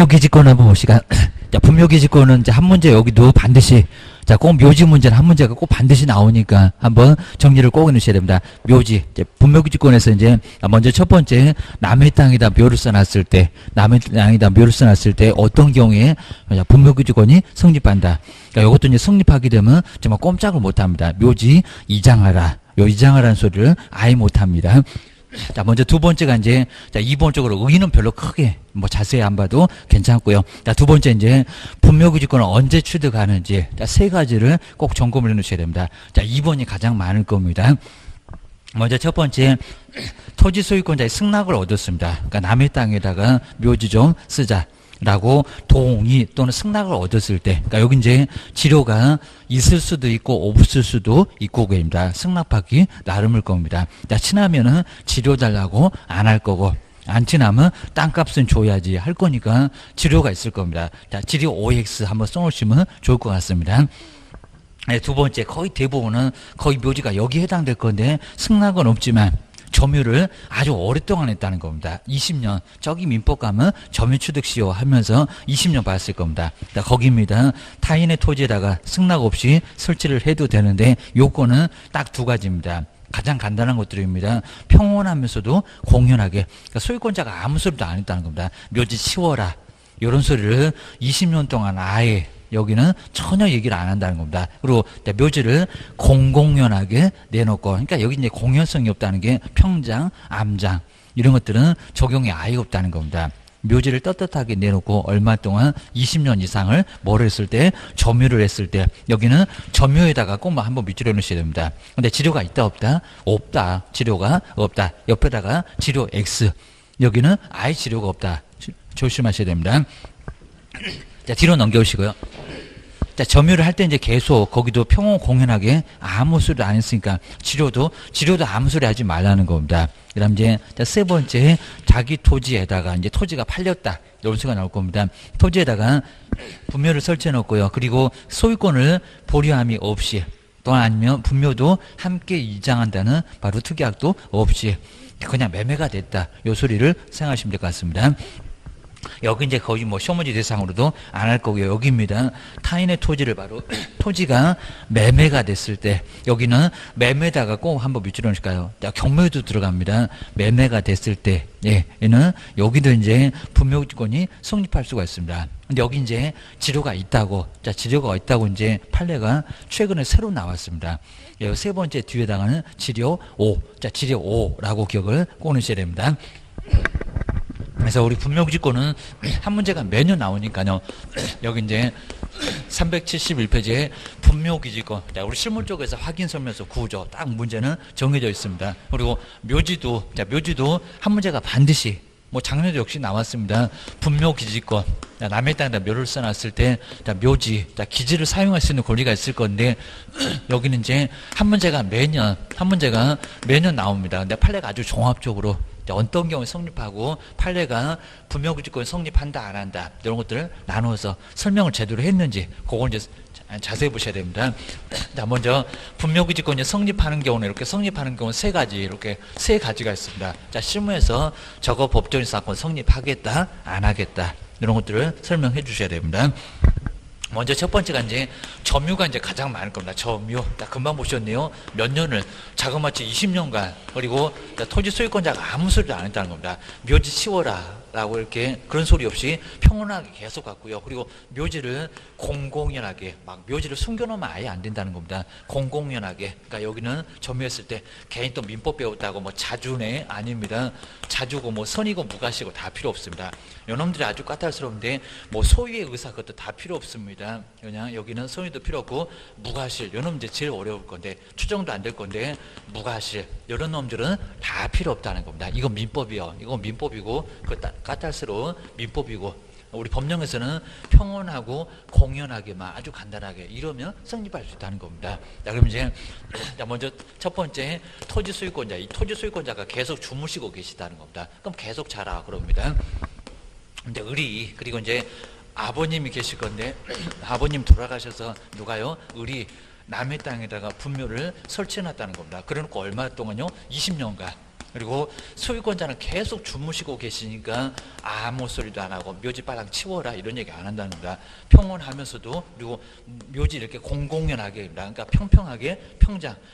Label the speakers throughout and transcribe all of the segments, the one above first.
Speaker 1: 분묘기지권 한번 봅시다. 자, 분묘기지권은 이제 한 문제 여기도 반드시, 자, 꼭 묘지 문제는 한 문제가 꼭 반드시 나오니까 한번 정리를 꼭 해놓으셔야 됩니다. 묘지. 이제 분묘기지권에서 이제 먼저 첫 번째, 남의 땅에다 묘를 써놨을 때, 남의 땅에다 묘를 써놨을 때 어떤 경우에 분묘기지권이 성립한다. 그러니까 이것도 이제 성립하게 되면 정말 꼼짝을 못 합니다. 묘지 이장하라. 요 이장하라는 소리를 아예 못 합니다. 자, 먼저 두 번째가 이제, 자, 이번적으로 의의는 별로 크게, 뭐 자세히 안 봐도 괜찮고요. 자, 두 번째 이제, 분묘기지권을 언제 취득하는지, 자, 세 가지를 꼭 점검을 해 놓으셔야 됩니다. 자, 2번이 가장 많을 겁니다. 먼저 첫 번째, 토지 소유권자의 승낙을 얻었습니다. 그러니까 남의 땅에다가 묘지 좀 쓰자. 라고 동의 또는 승낙을 얻었을 때, 그러니까 여기 이제 지료가 있을 수도 있고 없을 수도 있고 그입니다. 승낙받기 나름일 겁니다. 자, 친하면은 지료 달라고 안 할 거고, 안 친하면 땅값은 줘야지 할 거니까 지료가 있을 겁니다. 자, 지료 OX 한번 써놓으시면 좋을 것 같습니다. 네, 두 번째, 거의 대부분은 거의 묘지가 여기에 해당될 건데 승낙은 없지만 점유를 아주 오랫동안 했다는 겁니다. 20년. 저기 민법 가면 점유 취득 시효 하면서 20년 봤을 겁니다. 거기입니다. 타인의 토지에다가 승낙 없이 설치를 해도 되는데 요건은 딱 두 가지입니다. 가장 간단한 것들입니다. 평온하면서도 공연하게. 그러니까 소유권자가 아무 소리도 안 했다는 겁니다. 묘지 치워라. 이런 소리를 20년 동안 아예 여기는 전혀 얘기를 안 한다는 겁니다. 그리고 묘지를 공공연하게 내놓고, 그러니까 여기 이제 공연성이 없다는 게 평장, 암장 이런 것들은 적용이 아예 없다는 겁니다. 묘지를 떳떳하게 내놓고 얼마 동안 20년 이상을 뭐를 했을 때 점유를 했을 때 여기는 점유에다가 꼭 한번 밑줄여 놓으셔야 됩니다. 근데 지료가 있다 없다? 없다. 지료가 없다. 옆에다가 지료 X. 여기는 아예 지료가 없다. 조심하셔야 됩니다. 자, 뒤로 넘겨오시고요. 자, 점유를 할 때 이제 계속 거기도 평온 공연하게 아무 소리도 안 했으니까 지료도 아무 소리 하지 말라는 겁니다. 그 다음 이제, 자, 세 번째, 자기 토지에다가 이제 토지가 팔렸다. 이런 수가 나올 겁니다. 토지에다가 분묘를 설치해 놓고요. 그리고 소유권을 보류함이 없이 또는 아니면 분묘도 함께 이장한다는 바로 특약도 없이 그냥 매매가 됐다. 요 소리를 생각하시면 될 것 같습니다. 여기 이제 거의 뭐 시험문제 대상으로도 안 할 거고요. 여기입니다. 타인의 토지를 바로 토지가 매매가 됐을 때 여기는 매매다가 꼭 한번 밑줄여 놓을까요? 경매도 들어갑니다. 매매가 됐을 때 얘는 여기도 이제 분묘기지권이 성립할 수가 있습니다. 근데 여기 이제 지료가 있다고, 자, 지료가 있다고 이제 판례가 최근에 새로 나왔습니다. 세 번째 뒤에다가는 지료 5, 자, 지료 5라고 기억을 꼭 넣으셔야 됩니다. 그래서 우리 분묘기지권은 한 문제가 매년 나오니까요. 여기 이제 371페이지에 분묘기지권. 우리 실무 쪽에서 확인 설명서 구조 딱 문제는 정해져 있습니다. 그리고 묘지도, 자, 묘지도 한 문제가 반드시 뭐 작년에도 역시 나왔습니다. 분묘기지권. 남의 땅에다 묘를 써놨을 때, 자, 묘지, 자, 기지를 사용할 수 있는 권리가 있을 건데, 여기는 이제 한 문제가 매년 나옵니다. 근데 판례가 아주 종합적으로 어떤 경우에 성립하고 판례가 분묘기지권 성립한다 안 한다 이런 것들을 나누어서 설명을 제대로 했는지 그걸 이제 자세히 보셔야 됩니다. 자, 먼저 분묘기지권이 성립하는 경우는 이렇게 성립하는 경우는 세 가지가 있습니다. 자, 실무에서 저거 법적인 사건 성립하겠다 안 하겠다 이런 것들을 설명해 주셔야 됩니다. 먼저 첫 번째가 이제 점유가 이제 가장 많을 겁니다. 점유. 자, 금방 보셨네요. 몇 년을 자그마치 20년간 그리고 토지 소유권자가 아무 소리도 안 했다는 겁니다. 묘지 치워라 라고 이렇게 그런 소리 없이 평온하게 계속 갔고요. 그리고 묘지를 공공연하게 막 묘지를 숨겨놓으면 아예 안 된다는 겁니다. 공공연하게. 그러니까 여기는 점유했을 때 개인 또 민법 배웠다고 뭐 자주네 아닙니다. 자주고 뭐 선이고 무가시고 다 필요 없습니다. 요놈들이 아주 까탈스러운데 뭐 소유의 의사 그것도 다 필요 없습니다. 그냥 여기는 선의도 필요 없고 무가실 요놈 이제 제일 어려울 건데 추정도 안 될 건데 무가실 이런 놈들은 다 필요 없다는 겁니다. 이건 민법이요. 이건 민법이고 그 까탈스러운 민법이고 우리 법령에서는 평온하고 공연하게만 아주 간단하게 이러면 성립할 수 있다는 겁니다. 자, 그럼 이제 먼저 첫 번째 토지 소유권자, 이 토지 소유권자가 계속 주무시고 계시다는 겁니다. 그럼 계속 자라 그럽니다. 근데 의리 그리고 이제 아버님이 계실 건데 아버님 돌아가셔서 누가요? 의리 남의 땅에다가 분묘를 설치해놨다는 겁니다. 그래놓고 얼마 동안요? 20년간 그리고 소유권자는 계속 주무시고 계시니까 아무 소리도 안 하고 묘지 빨랑 치워라 이런 얘기 안 한다는 거다. 평온하면서도, 그리고 묘지 이렇게 공공연하게, 그러니까 평평하게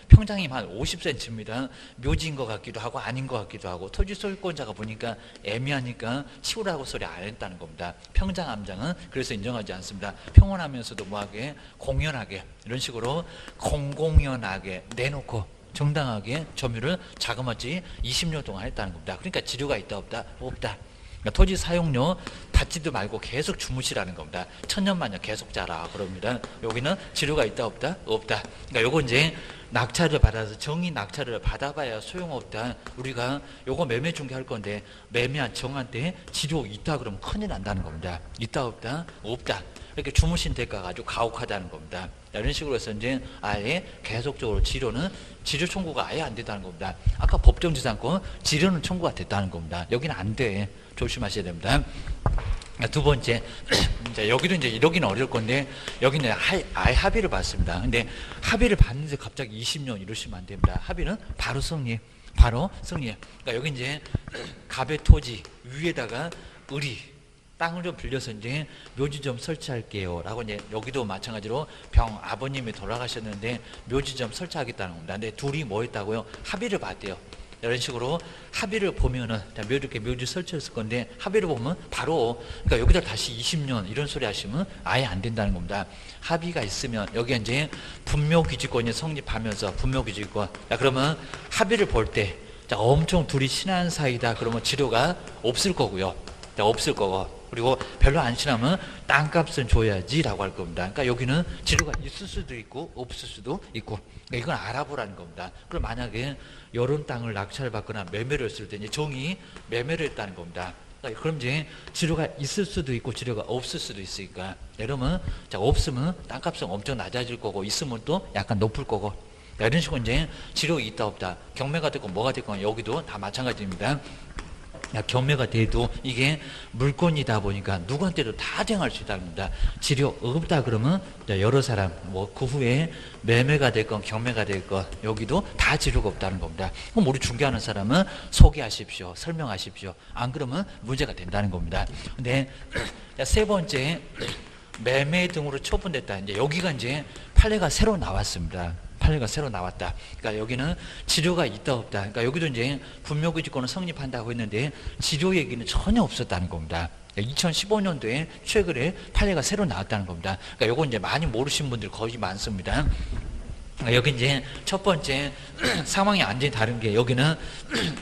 Speaker 1: 평장이 한 50cm입니다. 묘지인 것 같기도 하고 아닌 것 같기도 하고, 토지 소유권자가 보니까 애매하니까 치우라고 소리 안 했다는 겁니다. 평장 암장은 그래서 인정하지 않습니다. 평온하면서도 뭐하게, 공연하게, 이런 식으로 공공연하게 내놓고 정당하게 점유를 자그마치 20년 동안 했다는 겁니다. 그러니까 지료가 있다 없다? 없다. 그러니까 토지 사용료 받지도 말고 계속 주무시라는 겁니다. 천년만년 계속 자라 그럽니다. 여기는 지료가 있다 없다? 없다. 그러니까 요거 이제 낙찰을 받아서 정의 낙찰을 받아봐야 소용없다. 우리가 요거 매매 중개할 건데 매매한 정한테 지료 있다 그러면 큰일 난다는 겁니다. 있다 없다? 없다. 이렇게 주무신 대가가 아주 가혹하다는 겁니다. 이런 식으로 해서 이제 아예 계속적으로 지료 청구가 아예 안 된다는 겁니다. 아까 법정지상권 지료는 청구가 됐다는 겁니다. 여기는 안 돼. 조심하셔야 됩니다. 두 번째, 여기도 이제 여기는 어려울 건데 여기는 아예 합의를 받습니다. 근데 합의를 받는데 갑자기 20년 이러시면 안 됩니다. 합의는 바로 성립. 그러니까 여기 이제 갑의 토지 위에다가 땅을 좀 빌려서 이제 묘지 좀 설치할게요 라고, 이제 여기도 마찬가지로 아버님이 돌아가셨는데 묘지 좀 설치하겠다는 겁니다. 근데 둘이 뭐 했다고요? 합의를 봤대요. 이런 식으로 합의를 보면은, 이렇게 묘지 설치했을 건데 합의를 보면 바로, 그러니까 여기다 다시 20년 이런 소리 하시면 아예 안 된다는 겁니다. 합의가 있으면 여기 이제 분묘기지권이 성립하면서, 분묘기지권, 그러면 합의를 볼 때 엄청 둘이 친한 사이다 그러면 지료가 없을 거고요. 없을 거고, 그리고 별로 안 친하면 땅값은 줘야지 라고 할 겁니다. 그러니까 여기는 지료가 있을 수도 있고 없을 수도 있고, 그러니까 이건 알아보라는 겁니다. 그럼 만약에 이런 땅을 낙찰을 받거나 매매를 했을 때 이제 정이 매매를 했다는 겁니다. 그러니까 그럼 이제 지료가 있을 수도 있고 지료가 없을 수도 있으니까, 이러면 없으면 땅값은 엄청 낮아질 거고 있으면 또 약간 높을 거고, 이런 식으로 이제 지료 있다 없다, 경매가 됐건 뭐가 됐건 여기도 다 마찬가지입니다. 경매가 돼도 이게 물건이다 보니까 누구한테도 다 대응할 수 있다는 겁니다. 지료 없다 그러면 여러 사람, 그 후에 매매가 됐건 경매가 됐건 여기도 다 지료가 없다는 겁니다. 그럼 우리 중개하는 사람은 소개하십시오, 설명하십시오. 안 그러면 문제가 된다는 겁니다. 근데 세 번째, 매매 등으로 처분됐다. 이제 여기가 이제 판례가 새로 나왔습니다. 판례가 새로 나왔다. 그러니까 여기는 지료가 있다 없다. 그러니까 여기도 이제 분묘기지권을 성립한다고 했는데 지료 얘기는 전혀 없었다는 겁니다. 2015년도에 최근에 판례가 새로 나왔다는 겁니다. 그러니까 요거 이제 많이 모르신 분들 거의 많습니다. 여기 이제 첫 번째 상황이 완전히 다른 게, 여기는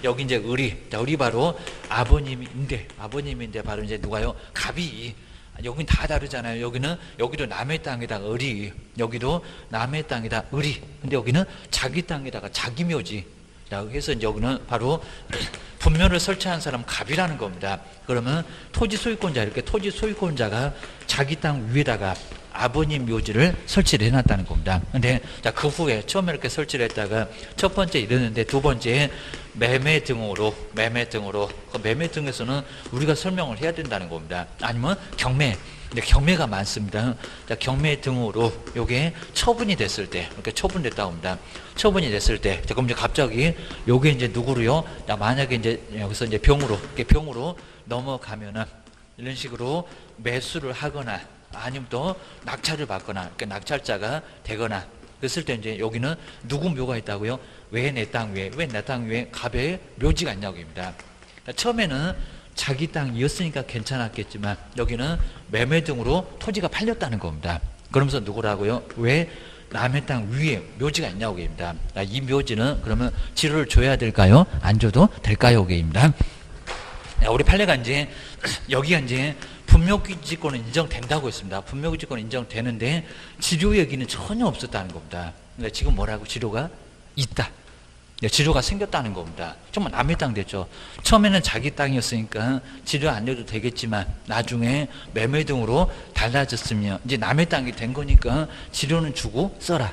Speaker 1: 여기 이제 의리 바로 아버님인데 바로 이제 누가요? 갑이. 여긴 다 다르잖아요. 여기도 남의 땅에다가 여기도 남의 땅에다 근데 여기는 자기 땅에다가 자기 묘지. 그래서 이제 여기는 바로 분묘를 설치한 사람 갑이라는 겁니다. 그러면 토지 소유권자가 자기 땅 위에다가 아버님 묘지를 설치를 해놨다는 겁니다. 근데 그 후에 처음에 이렇게 설치를 했다가 첫 번째 이랬는데 두 번째 매매 등으로 그 매매 등에서는 우리가 설명을 해야 된다는 겁니다. 아니면 경매. 근데 경매가 많습니다. 경매 등으로 요게 처분이 됐을 때, 이렇게 처분됐다고 합니다. 처분이 됐을 때, 그럼 이제 갑자기 요게 이제 누구로요? 만약에 이제 여기서 이제 병으로 넘어가면은 이런 식으로 매수를 하거나 아니면 또 낙찰을 받거나, 그러니까 낙찰자가 되거나 그랬을 때 이제 여기는 누구 묘가 있다고요? 왜 내 땅 위에 갑의 묘지가 있냐고 합니다. 그러니까 처음에는 자기 땅이었으니까 괜찮았겠지만 여기는 매매 등으로 토지가 팔렸다는 겁니다. 그러면서 누구라고요? 왜 남의 땅 위에 묘지가 있냐고 합니다. 이 묘지는 그러면 지료를 줘야 될까요? 안 줘도 될까요? 입니다. 우리 판례가 이제 여기가 이제 분묘기지권은 인정된다고 했습니다. 분묘기지권은 인정되는데 지료 얘기는 전혀 없었다는 겁니다. 그러니까 지금 뭐라고? 지료가 있다. 지료가 생겼다는 겁니다. 정말 남의 땅 됐죠. 처음에는 자기 땅이었으니까 지료 안 내도 되겠지만 나중에 매매 등으로 달라졌으면 이제 남의 땅이 된 거니까 지료는 주고 써라.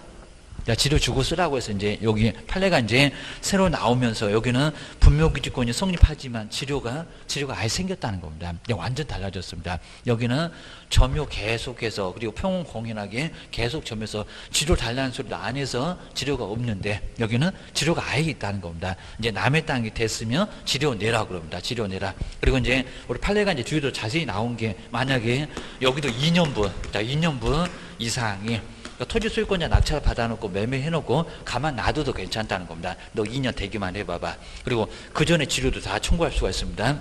Speaker 1: 자, 치료 주고 쓰라고 해서 이제 여기 판례가 이제 새로 나오면서 여기는 분묘기지권이 성립하지만 치료가 아예 생겼다는 겁니다. 완전 달라졌습니다. 여기는 점유 계속해서 그리고 평온공연하게 계속 점유해서 치료 달라는 소리도 안 해서 치료가 없는데 여기는 치료가 아예 있다는 겁니다. 이제 남의 땅이 됐으면 치료 내라 그럽니다. 치료 내라. 그리고 이제 우리 판례가 이제 뒤에도 자세히 나온 게 만약에 여기도 2년분, 자 2년분 이상이 그러니까 토지 소유권자 낙찰 받아놓고 매매해놓고 가만 놔둬도 괜찮다는 겁니다. 너 2년 대기만 해봐봐. 그리고 그 전에 치료도 다 청구할 수가 있습니다.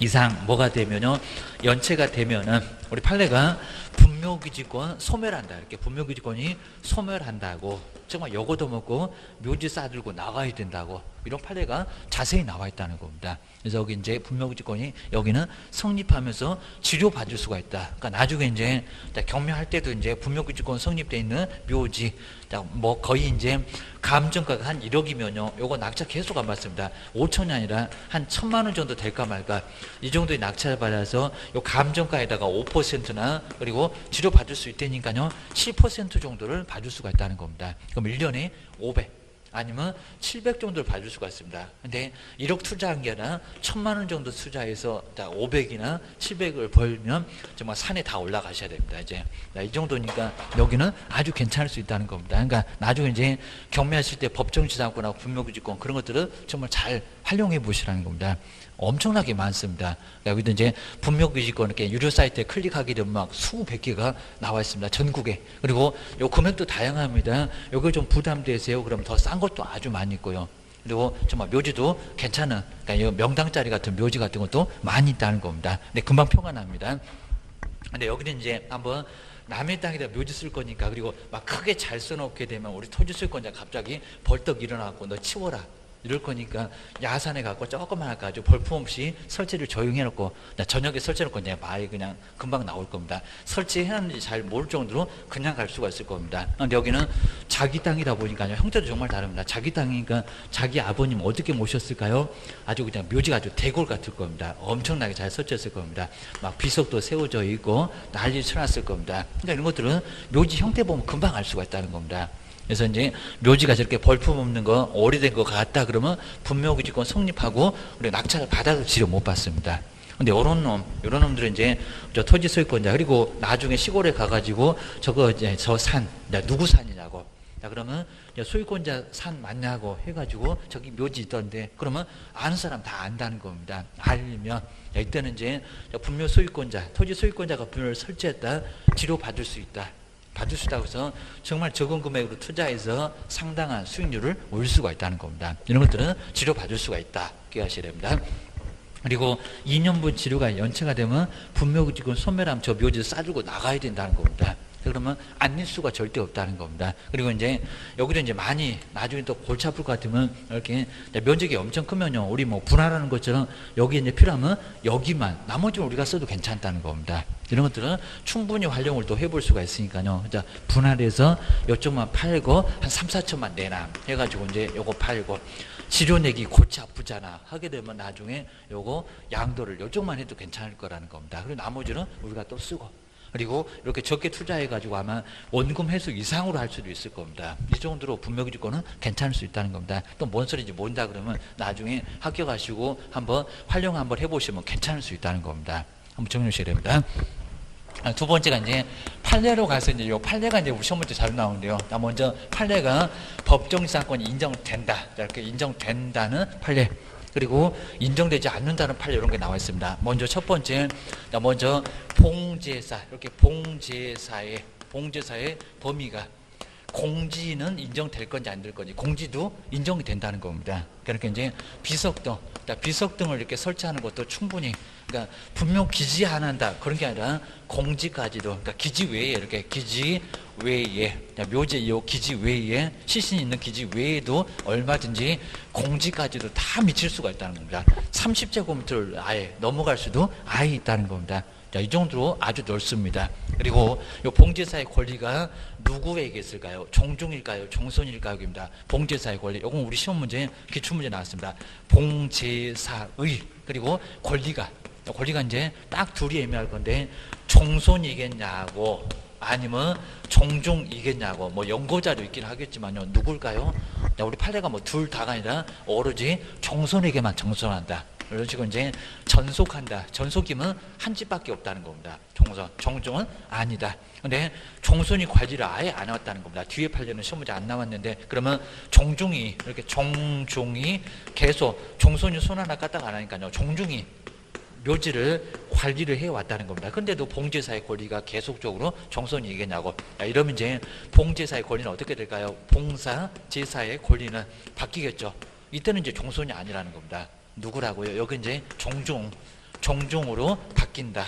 Speaker 1: 이상 뭐가 되면요, 연체가 되면은 우리 판례가 분묘기지권 소멸한다. 이렇게 분묘기지권이 소멸한다고. 정말 요거도 먹고 묘지 싸들고 나가야 된다고. 이런 판례가 자세히 나와 있다는 겁니다. 그래서 여기 이제 분묘기지권이 여기는 성립하면서 치료받을 수가 있다. 그러니까 나중에 이제 경매할 때도 이제 분묘기지권 성립되어 있는 묘지, 뭐 거의 이제 감정가가 한 1억이면요, 요거 낙찰 계속 안 받습니다. 5천이 아니라 한 1,000만 원 정도 될까 말까 이 정도의 낙찰을 받아서 요 감정가에다가 5%나 그리고 치료받을 수 있다니까요 7% 정도를 받을 수가 있다는 겁니다. 그럼 1년에 500 아니면 700 정도를 받을 수가 있습니다. 근데 1억 투자한 게 아니라 1,000만 원 정도 투자해서 500이나 700을 벌면 정말 산에 다 올라가셔야 됩니다. 이제 이 정도니까 여기는 아주 괜찮을 수 있다는 겁니다. 그러니까 나중에 이제 경매하실 때 법정지상권하고 분묘기지권 그런 것들을 정말 잘 활용해 보시라는 겁니다. 엄청나게 많습니다. 여기도 이제 분묘기지권 이렇게 유료 사이트에 클릭하게 되면 막 수백 개가 나와 있습니다. 전국에. 그리고 요 금액도 다양합니다. 요거 좀 부담되세요? 그럼 더 싼 것도 아주 많이 있고요. 그리고 정말 묘지도 괜찮은, 그러니까 명당짜리 같은 묘지 같은 것도 많이 있다는 겁니다. 근데 금방 표가 납니다. 근데 여기는 이제 한번 남의 땅에다 묘지 쓸 거니까, 그리고 막 크게 잘 써놓게 되면 우리 토지 소유권자 갑자기 벌떡 일어나고 너 치워라 이럴 거니까 야산에 갖고 조금만 가지고 볼품없이 설치를 조용해놓고 저녁에 설치해놓고 그냥 말이 그냥 금방 나올 겁니다. 설치해놨는지 잘 모를 정도로 그냥 갈 수가 있을 겁니다. 근데 여기는 자기 땅이다 보니까요, 형태도 정말 다릅니다. 자기 땅이니까 자기 아버님 어떻게 모셨을까요? 아주 그냥 묘지가 아주 대골 같을 겁니다. 엄청나게 잘 설치했을 겁니다. 막 비석도 세워져 있고 난리 쳐놨을 겁니다. 그러니까 이런 것들은 묘지 형태 보면 금방 알 수가 있다는 겁니다. 그래서 이제 묘지가 저렇게 벌품 없는 거 오래된 거 같다 그러면 분묘기지권 성립하고 우리 낙찰을 받아도 치료 못 받습니다. 근데 요런 놈들은 이제 저 토지 소유권자, 그리고 나중에 시골에 가가지고 저거 이제 저 산 누구 산이냐고, 자 그러면 소유권자 산 맞냐고 해가지고 저기 묘지 있던데 그러면 아는 사람 다 안다는 겁니다. 알면 이때는 이제 분묘 소유권자, 토지 소유권자가 분묘를 설치했다, 치료 받을 수 있다. 받을 수 있다고 해서 정말 적은 금액으로 투자해서 상당한 수익률을 올 수가 있다는 겁니다. 이런 것들은 치료받을 수가 있다. 기억하셔야 됩니다. 그리고 2년분 치료가 연체가 되면 분묘기지권 소멸하면 저 묘지를 싸들고 나가야 된다는 겁니다. 그러면 안 낼 수가 절대 없다는 겁니다. 그리고 이제 여기도 이제 많이 나중에 또 골치 아플 것 같으면 이렇게 면적이 엄청 크면요, 우리 뭐 분할하는 것처럼 여기 이제 필요하면 여기만, 나머지는 우리가 써도 괜찮다는 겁니다. 이런 것들은 충분히 활용을 또 해볼 수가 있으니까요. 자, 분할해서 이쪽만 팔고 한 3, 4천만 내놔 해가지고 이제 요거 팔고 치료 내기 골치 아프잖아 하게 되면 나중에 요거 양도를 요쪽만 해도 괜찮을 거라는 겁니다. 그리고 나머지는 우리가 또 쓰고, 그리고 이렇게 적게 투자해가지고 아마 원금 회수 이상으로 할 수도 있을 겁니다. 이 정도로 분묘기지권은 괜찮을 수 있다는 겁니다. 또 뭔 소리인지 모른다 그러면 나중에 합격하시고 한번 활용 한번 해보시면 괜찮을 수 있다는 겁니다. 한번 정리하셔야 됩니다. 두 번째가 이제 판례로 가서 이제 요 판례가 이제 우리 시험 문제 잘 나오는데요. 먼저 판례가 법정지상권이 인정된다, 이렇게 인정된다는 판례, 그리고 인정되지 않는다는 판례, 이런 게 나와 있습니다. 먼저 첫 번째, 먼저 봉제사, 이렇게 봉제사의 범위가 공지는 인정될 건지 안 될 건지, 공지도 인정이 된다는 겁니다. 그러니까 이제 비석등을 이렇게 설치하는 것도 충분히, 그러니까 분명 기지 안 한다 그런 게 아니라 공지까지도, 그러니까 기지 외에, 이렇게 기지 외에, 묘지 요 기지 외에, 시신이 있는 기지 외에도 얼마든지 공지까지도 다 미칠 수가 있다는 겁니다. 30제곱미터를 아예 넘어갈 수도 아예 있다는 겁니다. 자, 이 정도로 아주 넓습니다. 그리고 이 봉제사의 권리가 누구에게 있을까요? 종중일까요? 종손일까요?입니다. 봉제사의 권리. 이건 우리 시험 문제, 기출 문제 나왔습니다. 봉제사의, 그리고 권리가 이제 딱 둘이 애매할 건데 종손이겠냐고, 아니면 종종이겠냐고. 뭐 연고자료 있긴 하겠지만요. 누굴까요? 자, 우리 판례가 뭐 둘 다가 아니라 오로지 종손에게만 정손한다. 이런 식으로 이제 전속한다. 전속이면 한 집밖에 없다는 겁니다. 종손. 종종은 아니다. 근데 종손이 관리를 아예 안 해왔다는 겁니다. 뒤에 판례는 시험 문제 안 나왔는데, 그러면 종종이, 이렇게 종종이 계속 종손이 손 하나 까딱 안 하니까요. 종종이 묘지를 관리를 해왔다는 겁니다. 근데도 봉제사의 권리가 계속적으로 종손이 이겠냐고. 이러면 이제 봉제사의 권리는 어떻게 될까요? 봉사, 제사의 권리는 바뀌겠죠. 이때는 이제 종손이 아니라는 겁니다. 누구라고요? 여기 이제 종종으로 바뀐다.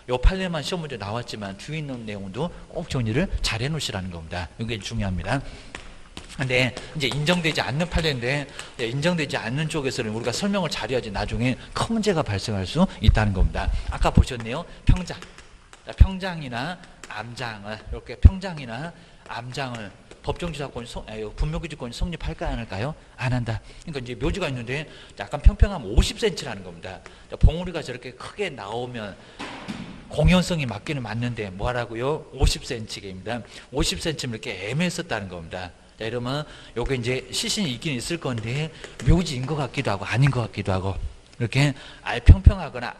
Speaker 1: 요 판례만 시험 문제 나왔지만 뒤에 있는 내용도 꼭 정리를 잘 해놓으시라는 겁니다. 이게 중요합니다. 근데 이제 인정되지 않는 판례인데, 인정되지 않는 쪽에서는 우리가 설명을 잘해야지 나중에 큰 문제가 발생할 수 있다는 겁니다. 아까 보셨네요. 평장. 평장이나 암장을, 이렇게 평장이나 암장을 법정지사권, 분묘기지권이 성립할까요? 안 할까요? 안 한다. 그러니까 이제 묘지가 있는데 약간 평평하면 50cm라는 겁니다. 봉우리가 저렇게 크게 나오면 공연성이 맞기는 맞는데 뭐하라고요? 50cm입니다. 50cm 이렇게 애매했었다는 겁니다. 자, 이러면 요게 이제 시신이 있긴 있을 건데 묘지인 것 같기도 하고 아닌 것 같기도 하고, 이렇게 아예 평평하거나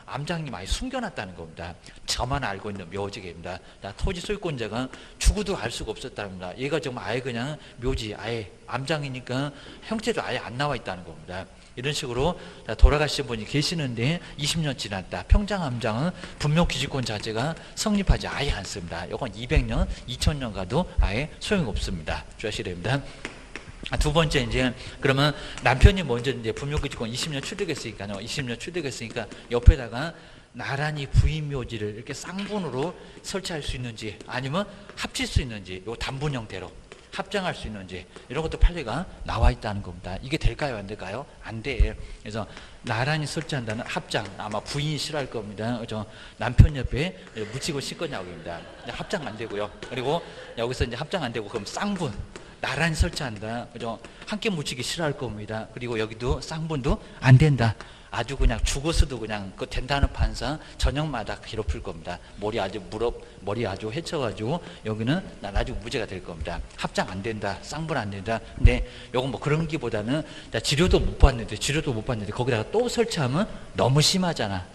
Speaker 1: 암장이 많이 숨겨놨다는 겁니다. 저만 알고 있는 묘지입니다. 토지 소유권자가 죽어도 알 수가 없었다는 겁니다. 얘가 정말 아예 그냥 묘지, 아예 암장이니까 형태도 아예 안 나와 있다는 겁니다. 이런 식으로 돌아가신 분이 계시는데 20년 지났다. 평장 암장은 분묘기지권 자체가 성립하지 아예 않습니다. 이건 200년, 2000년 가도 아예 소용없습니다. 주의하셔야 됩니다. 두 번째, 이제 그러면 남편이 먼저 이제 분묘기지권 20년 취득했으니까요. 20년 취득했으니까 옆에다가 나란히 부인묘지를 이렇게 쌍분으로 설치할 수 있는지, 아니면 합칠 수 있는지, 요 단분 형태로 합장할 수 있는지, 이런 것도 판례가 나와 있다는 겁니다. 이게 될까요? 안 될까요? 안 돼. 그래서 나란히 설치한다는 합장, 아마 부인이 싫어할 겁니다. 그죠? 남편 옆에 묻히고 실 거냐고 합니다. 합장 안 되고요. 그리고 여기서 이제 합장 안 되고, 그럼 쌍분, 나란히 설치한다. 그죠? 함께 묻히기 싫어할 겁니다. 그리고 여기도 쌍분도 안 된다. 아주 그냥 죽어서도 그냥 그 된다는 판사 저녁마다 괴롭힐 겁니다. 머리 아주 헤쳐가지고 여기는 나중에 무죄가 될 겁니다. 합장 안 된다, 쌍분 안 된다. 근데 요건 뭐 그런 기보다는 치료도 못 받는데 거기다가 또 설치하면 너무 심하잖아.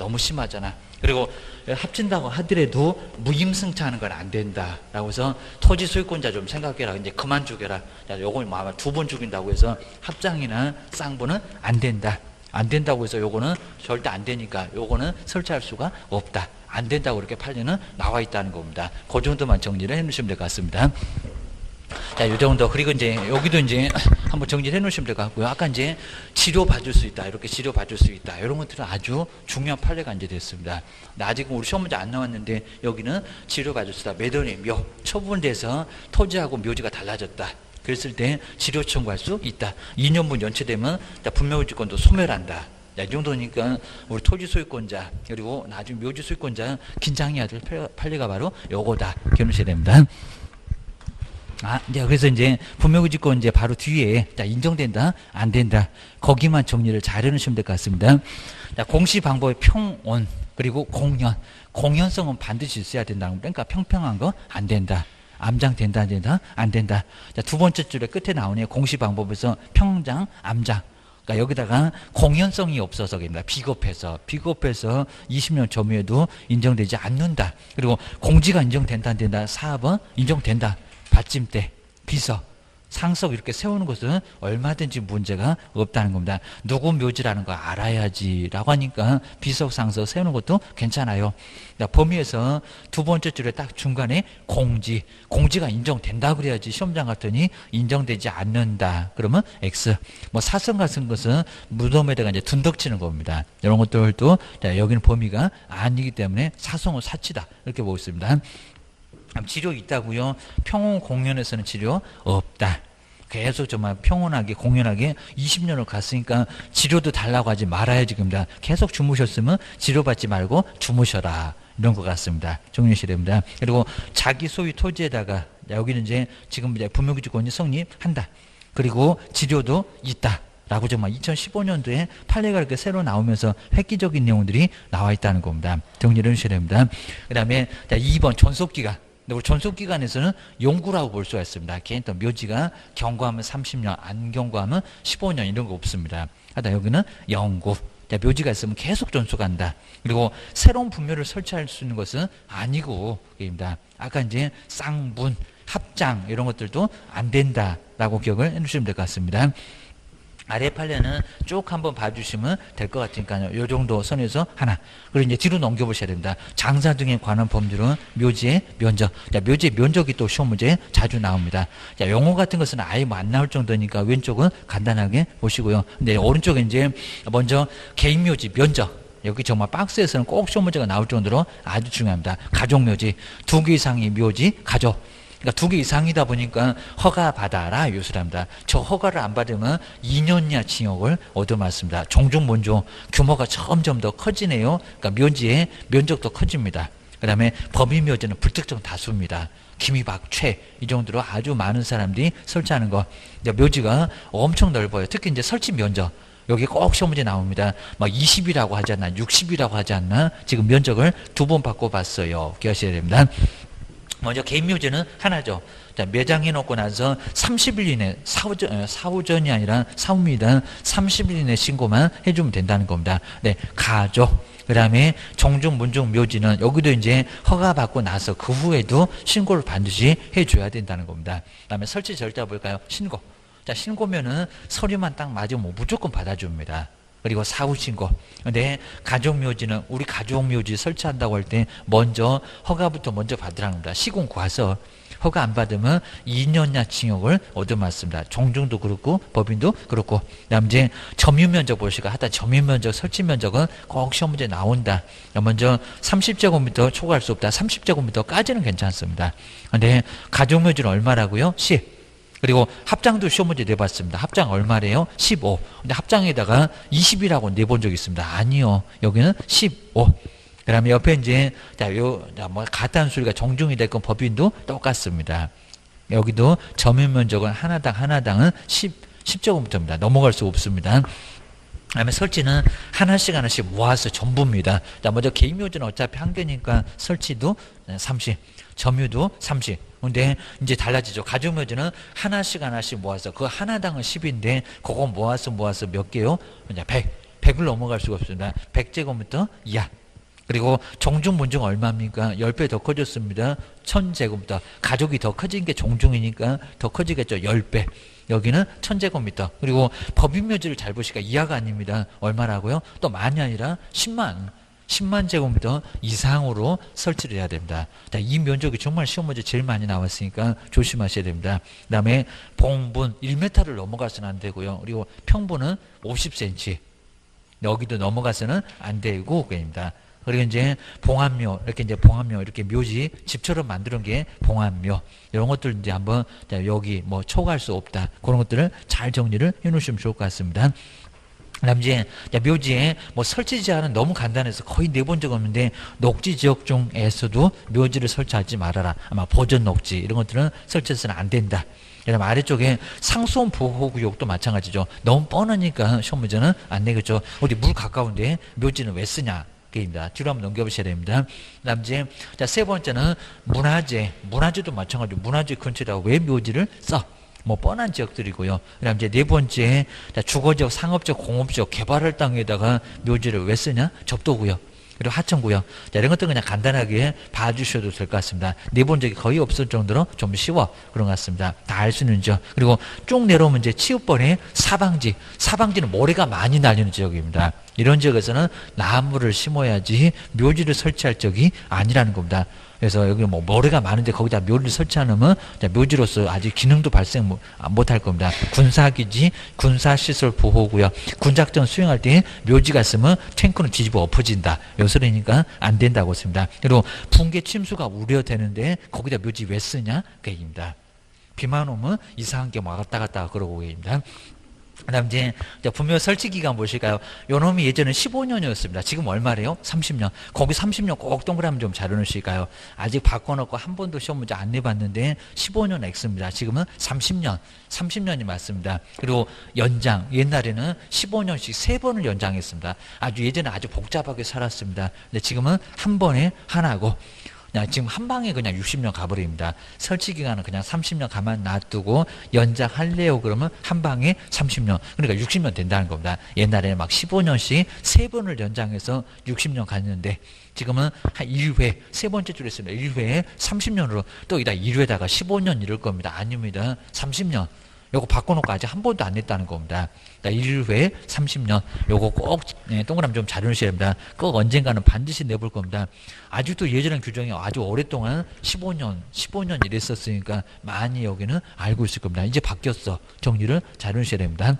Speaker 1: 그리고 합친다고 하더라도 무임승차하는 건 안 된다라고 해서 토지 소유권자 좀 생각해라. 이제 그만 죽여라. 요걸 뭐 아마 2번 죽인다고 해서 합장이나 쌍분은 안 된다. 안 된다고 해서 요거는 절대 안 되니까 요거는 설치할 수가 없다. 안 된다고 이렇게 판례는 나와 있다는 겁니다. 그 정도만 정리를 해 놓으시면 될 것 같습니다. 자, 요 정도. 그리고 이제 여기도 이제 한번 정리를 해 놓으시면 될 것 같고요. 아까 이제 치료받을 수 있다. 이렇게 치료받을 수 있다. 이런 것들은 아주 중요한 판례가 이제 됐습니다. 아직은 우리 시험 문제 안 나왔는데 여기는 치료받을 수 있다. 매도니 묘. 처분돼서 토지하고 묘지가 달라졌다. 그랬을 때 치료 청구할 수 있다. 2년분 연체되면 분묘기지권도 소멸한다. 이 정도니까 우리 토지 소유권자 그리고 나중에 묘지 소유권자 긴장해야 될 판례가 바로 요거다. 기억하셔야 됩니다. 이제 그래서 이제 분묘기지권 이제 바로 뒤에 인정된다, 안 된다. 거기만 정리를 잘 해놓으시면 될 것 같습니다. 공시 방법의 평온 그리고 공연성은 반드시 있어야 된다는 겁니다. 그러니까 평평한 거 안 된다. 암장 된다, 안 된다? 안 된다. 자, 두 번째 줄에 끝에 나오네요. 공시 방법에서 평장, 암장. 그러니까 여기다가 공연성이 없어서 그럽니다. 비겁해서 20년 점유에도 인정되지 않는다. 그리고 공지가 인정된다, 안 된다? 4번 인정된다. 받침대, 비석, 상석 이렇게 세우는 것은 얼마든지 문제가 없다는 겁니다. 누구 묘지라는 거 알아야지라고 하니까 비석, 상석 세우는 것도 괜찮아요. 범위에서 두 번째 줄에 딱 중간에 공지가 인정된다 그래야지. 시험장 같더니 인정되지 않는다. 그러면 X. 뭐 사성 같은 것은 무덤에다가 이제 둔덕치는 겁니다. 이런 것들도 여기는 범위가 아니기 때문에 사성은 사치다. 이렇게 보고 있습니다. 치료 있다고요? 평온 공연에서는 치료 없다. 계속 정말 평온하게 공연하게 20년을 갔으니까 치료도 달라고 하지 말아야지. 겁니다. 계속 주무셨으면 치료받지 말고 주무셔라. 이런 것 같습니다. 정리하셔야 됩니다. 그리고 자기 소유 토지에다가 여기는 이제 지금 이제 분묘기지권이 성립한다. 그리고 치료도 있다. 라고 정말 2015년도에 판례가 이렇게 새로 나오면서 획기적인 내용들이 나와 있다는 겁니다. 정리를 해주셔야 됩니다. 그 다음에 2번 존속기간. 근데 우리 전속기관에서는 용구라고 볼 수가 있습니다. 개인 또 묘지가 경과하면 30년, 안 경과하면 15년 이런 거 없습니다. 하다 여기는 영구. 자, 묘지가 있으면 계속 전속한다. 그리고 새로운 분묘를 설치할 수 있는 것은 아니고, 입니다. 아까 이제 쌍분, 합장 이런 것들도 안 된다라고 기억을 해주시면 될 것 같습니다. 아래 판례는 쭉 한번 봐주시면 될 것 같으니까요. 이 정도 선에서 하나. 그리고 이제 뒤로 넘겨보셔야 됩니다. 장사 등에 관한 법률은 묘지의 면적. 자, 묘지의 면적이 또 시험 문제에 자주 나옵니다. 자, 용어 같은 것은 아예 뭐 안 나올 정도니까 왼쪽은 간단하게 보시고요. 근데 오른쪽에 이제 먼저 개인 묘지 면적. 여기 정말 박스에서는 꼭 시험 문제가 나올 정도로 아주 중요합니다. 가족 묘지. 2개 이상의 묘지, 가족. 그러니까 2개 이상이다 보니까 허가 받아라 요소랍니다. 저 허가를 안 받으면 2년 이하 징역을 얻어맞습니다. 종종 먼저 규모가 점점 더 커지네요. 그러니까 묘지의 면적도 커집니다. 그 다음에 범위 묘지는 불특정 다수입니다. 김이박, 최, 이 정도로 아주 많은 사람들이 설치하는 거. 묘지가 엄청 넓어요. 특히 이제 설치 면적. 여기 꼭 시험 문제 나옵니다. 막 20이라고 하지 않나, 60이라고 하지 않나. 지금 면적을 2번 바꿔봤어요. 기억하셔야 됩니다. 먼저 개인 묘지는 하나죠. 자, 매장해놓고 나서 30일 이내, 사후전이 아니라 사후입니다. 30일 이내 신고만 해주면 된다는 겁니다. 네, 가족. 그 다음에 종중, 문중, 묘지는 여기도 이제 허가받고 나서 그 후에도 신고를 반드시 해줘야 된다는 겁니다. 그 다음에 설치 절차 볼까요? 신고. 자, 신고면은 서류만 딱 맞으면 무조건 받아줍니다. 그리고 사후신고. 근데 가족묘지는 우리 가족묘지 설치한다고 할 때 먼저 허가부터 먼저 받으라는 겁니다. 시공 과서. 허가 안 받으면 2년이나 징역을 얻어맞습니다. 종중도 그렇고 법인도 그렇고. 그다음 이제 점유면적 보시고 하다 점유면적 설치면적은 꼭 시험 문제 나온다. 먼저 30제곱미터 초과할 수 없다. 30제곱미터까지는 괜찮습니다. 근데 가족묘지는 얼마라고요? 10. 그리고 합장도 시험 문제 내봤습니다. 합장 얼마래요? 15. 근데 합장에다가 20이라고 내본 적 있습니다. 아니요. 여기는 15. 그 다음에 옆에 이제, 뭐, 가탄수리가 정중이 됐건 법인도 똑같습니다. 여기도 점유 면적은 하나당은 10제곱미터입니다. 넘어갈 수 없습니다. 그 다음에 설치는 하나씩 모아서 전부입니다. 자, 먼저 개인묘지는 어차피 한 개니까 설치도 30, 점유도 30. 근데 이제 달라지죠. 가족묘지는 하나씩 모아서 그 하나당은 10인데 그거 모아서 몇 개요? 이제 100을 넘어갈 수가 없습니다. 100제곱미터 이하. 그리고 종중, 문중 얼마입니까? 10배 더 커졌습니다. 1000제곱미터. 가족이 더 커진 게 종중이니까 더 커지겠죠. 10배. 여기는 1000제곱미터. 그리고 법인묘지를 잘 보시니까 이하가 아닙니다. 얼마라고요? 또 많이 아니라 10만 제곱미터 이상으로 설치를 해야 됩니다. 자, 이 면적이 정말 시험 문제 제일 많이 나왔으니까 조심하셔야 됩니다. 그 다음에 봉분 1m를 넘어가서는 안 되고요. 그리고 평분은 50cm. 여기도 넘어가서는 안 되고, 그입니다. 그리고 이제 봉합묘, 이렇게 묘지 집처럼 만드는 게 봉합묘. 이런 것들 이제 한번, 여기 뭐 초과할 수 없다. 그런 것들을 잘 정리를 해 놓으시면 좋을 것 같습니다. 그다음 이제 묘지에 뭐 설치 제한은 너무 간단해서 거의 내본 적 없는데 녹지 지역 중에서도 묘지를 설치하지 말아라. 아마 보전 녹지 이런 것들은 설치해서는 안 된다. 그다음 아래쪽에 상수원 보호구역도 마찬가지죠. 너무 뻔하니까 시험 문제는 안 내겠죠. 어디 물 가까운데 묘지는 왜 쓰냐? 입니다. 뒤로 한번 넘겨보셔야 됩니다. 그다음 이제 세 번째는 문화재도 마찬가지로 문화재 근처에다가 왜 묘지를 써? 뭐 뻔한 지역들이고요. 그다음 이제 네 번째 주거지역, 상업지역, 공업지역, 개발할 땅에다가 묘지를 왜 쓰냐? 접도구역. 그리고 하천구역. 이런 것들 그냥 간단하게 봐주셔도 될 것 같습니다. 내본 적이 거의 없을 정도로 좀 쉬워. 그런 것 같습니다. 다 알 수 있는 지역. 그리고 쭉 내려오면 이제 치읍번에 사방지. 사방지는 모래가 많이 날리는 지역입니다. 이런 지역에서는 나무를 심어야지 묘지를 설치할 적이 아니라는 겁니다. 그래서 여기 뭐 모래가 많은데 거기다 묘지를 설치 안 하면 묘지로서 아직 기능도 발생 못할 겁니다. 군사기지, 군사시설 보호구역, 군작전 수행할 때 묘지가 있으면 탱크는 뒤집어 엎어진다. 요소리니까 안 된다고 했습니다. 그리고 붕괴 침수가 우려되는데 거기다 묘지 왜 쓰냐? 그 얘기입니다. 비만 오면 이상한 게 왔다 갔다 그러고 계십니다. 그 다음 이제 분묘 설치 기간 보실까요? 요 놈이 예전에 15년이었습니다. 지금 얼마래요? 30년. 거기 30년 꼭 동그라미 좀 잘 해놓으실까요? 아직 바꿔놓고 한 번도 시험 문제 안 내봤는데 15년 X입니다. 지금은 30년이 맞습니다. 그리고 연장, 옛날에는 15년씩 3번을 연장했습니다. 예전에 아주 복잡하게 살았습니다. 근데 지금은 한 번에 하나고 그냥 지금 한 방에 그냥 60년 가버립니다. 설치 기간은 그냥 30년 가만 놔두고 연장할래요 그러면 한 방에 30년, 그러니까 60년 된다는 겁니다. 옛날에는 막 15년씩 3번을 연장해서 60년 갔는데 지금은 한 1회, 세 번째 줄에 있습니다. 1회에 30년으로 또 이다 1회다가 15년 이럴 겁니다. 아닙니다. 30년. 요거 바꿔놓고 아직 한 번도 안 냈다는 겁니다. 1회 30년. 요거 꼭 동그라미 좀 잘 넣으셔야 됩니다. 꼭 언젠가는 반드시 내볼 겁니다. 아직도 예전의 규정이 아주 오랫동안 15년 이랬었으니까 많이 여기는 알고 있을 겁니다. 이제 바뀌었어. 정리를 잘 넣으셔야 됩니다.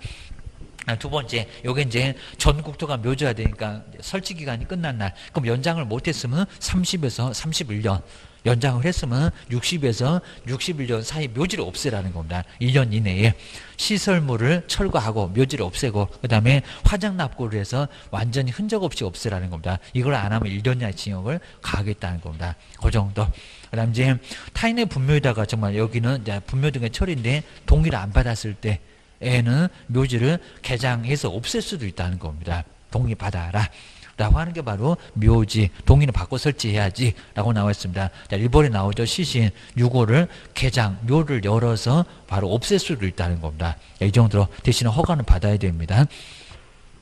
Speaker 1: 두 번째, 요게 이제 전 국토가 묘지가 되니까 설치 기간이 끝난 날, 그럼 연장을 못했으면 30에서 31년, 연장을 했으면 60에서 61년 사이 묘지를 없애라는 겁니다. 1년 이내에 시설물을 철거하고 묘지를 없애고 그 다음에 화장 납고를 해서 완전히 흔적 없이 없애라는 겁니다. 이걸 안 하면 1년 이하의 징역을 가하겠다는 겁니다. 그 정도. 그 다음 이제 타인의 분묘에다가 정말 여기는 이제 분묘 등의 철인데 동의를 안 받았을 때 애는 묘지를 개장해서 없앨 수도 있다는 겁니다. 동의받아라 라고 하는 게 바로 묘지, 동의는 받고 설치해야지 라고 나와 있습니다. 자, 1번에 나오죠. 시신, 유고를 개장, 묘를 열어서 바로 없앨 수도 있다는 겁니다. 이 정도로 대신에 허가는 받아야 됩니다.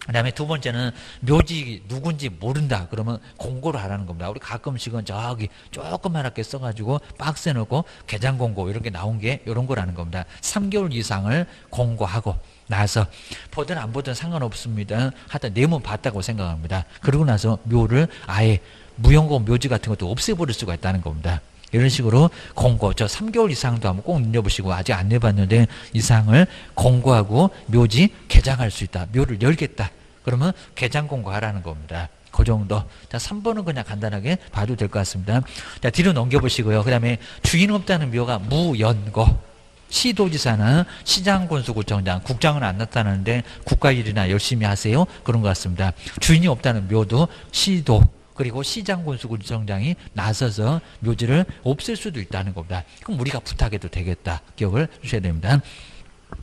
Speaker 1: 그 다음에 두 번째는 묘지 누군지 모른다 그러면 공고를 하라는 겁니다. 우리 가끔씩은 저기 조그맣게 써가지고 박스에 넣고 개장 공고 이런 게 나온 게 이런 거라는 겁니다. 3개월 이상을 공고하고 나서 보든 안 보든 상관없습니다. 하여튼 내문 봤다고 생각합니다. 그러고 나서 묘를 아예 무용고 묘지 같은 것도 없애버릴 수가 있다는 겁니다. 이런 식으로 공고, 저 3개월 이상도 한번 꼭 늘려보시고 아직 안 내봤는데 이상을 공고하고 묘지 개장할 수 있다. 묘를 열겠다. 그러면 개장 공고하라는 겁니다. 그 정도. 자, 3번은 그냥 간단하게 봐도 될 것 같습니다. 자, 뒤로 넘겨보시고요. 그 다음에 주인 없다는 묘가 무연고. 시도지사는 시장군수구청장, 국장은 안 나타나는데 국가일이나 열심히 하세요. 그런 것 같습니다. 주인이 없다는 묘도 시도, 그리고 시장군수구청장이 나서서 묘지를 없앨 수도 있다는 겁니다. 그럼 우리가 부탁해도 되겠다. 기억을 주셔야 됩니다.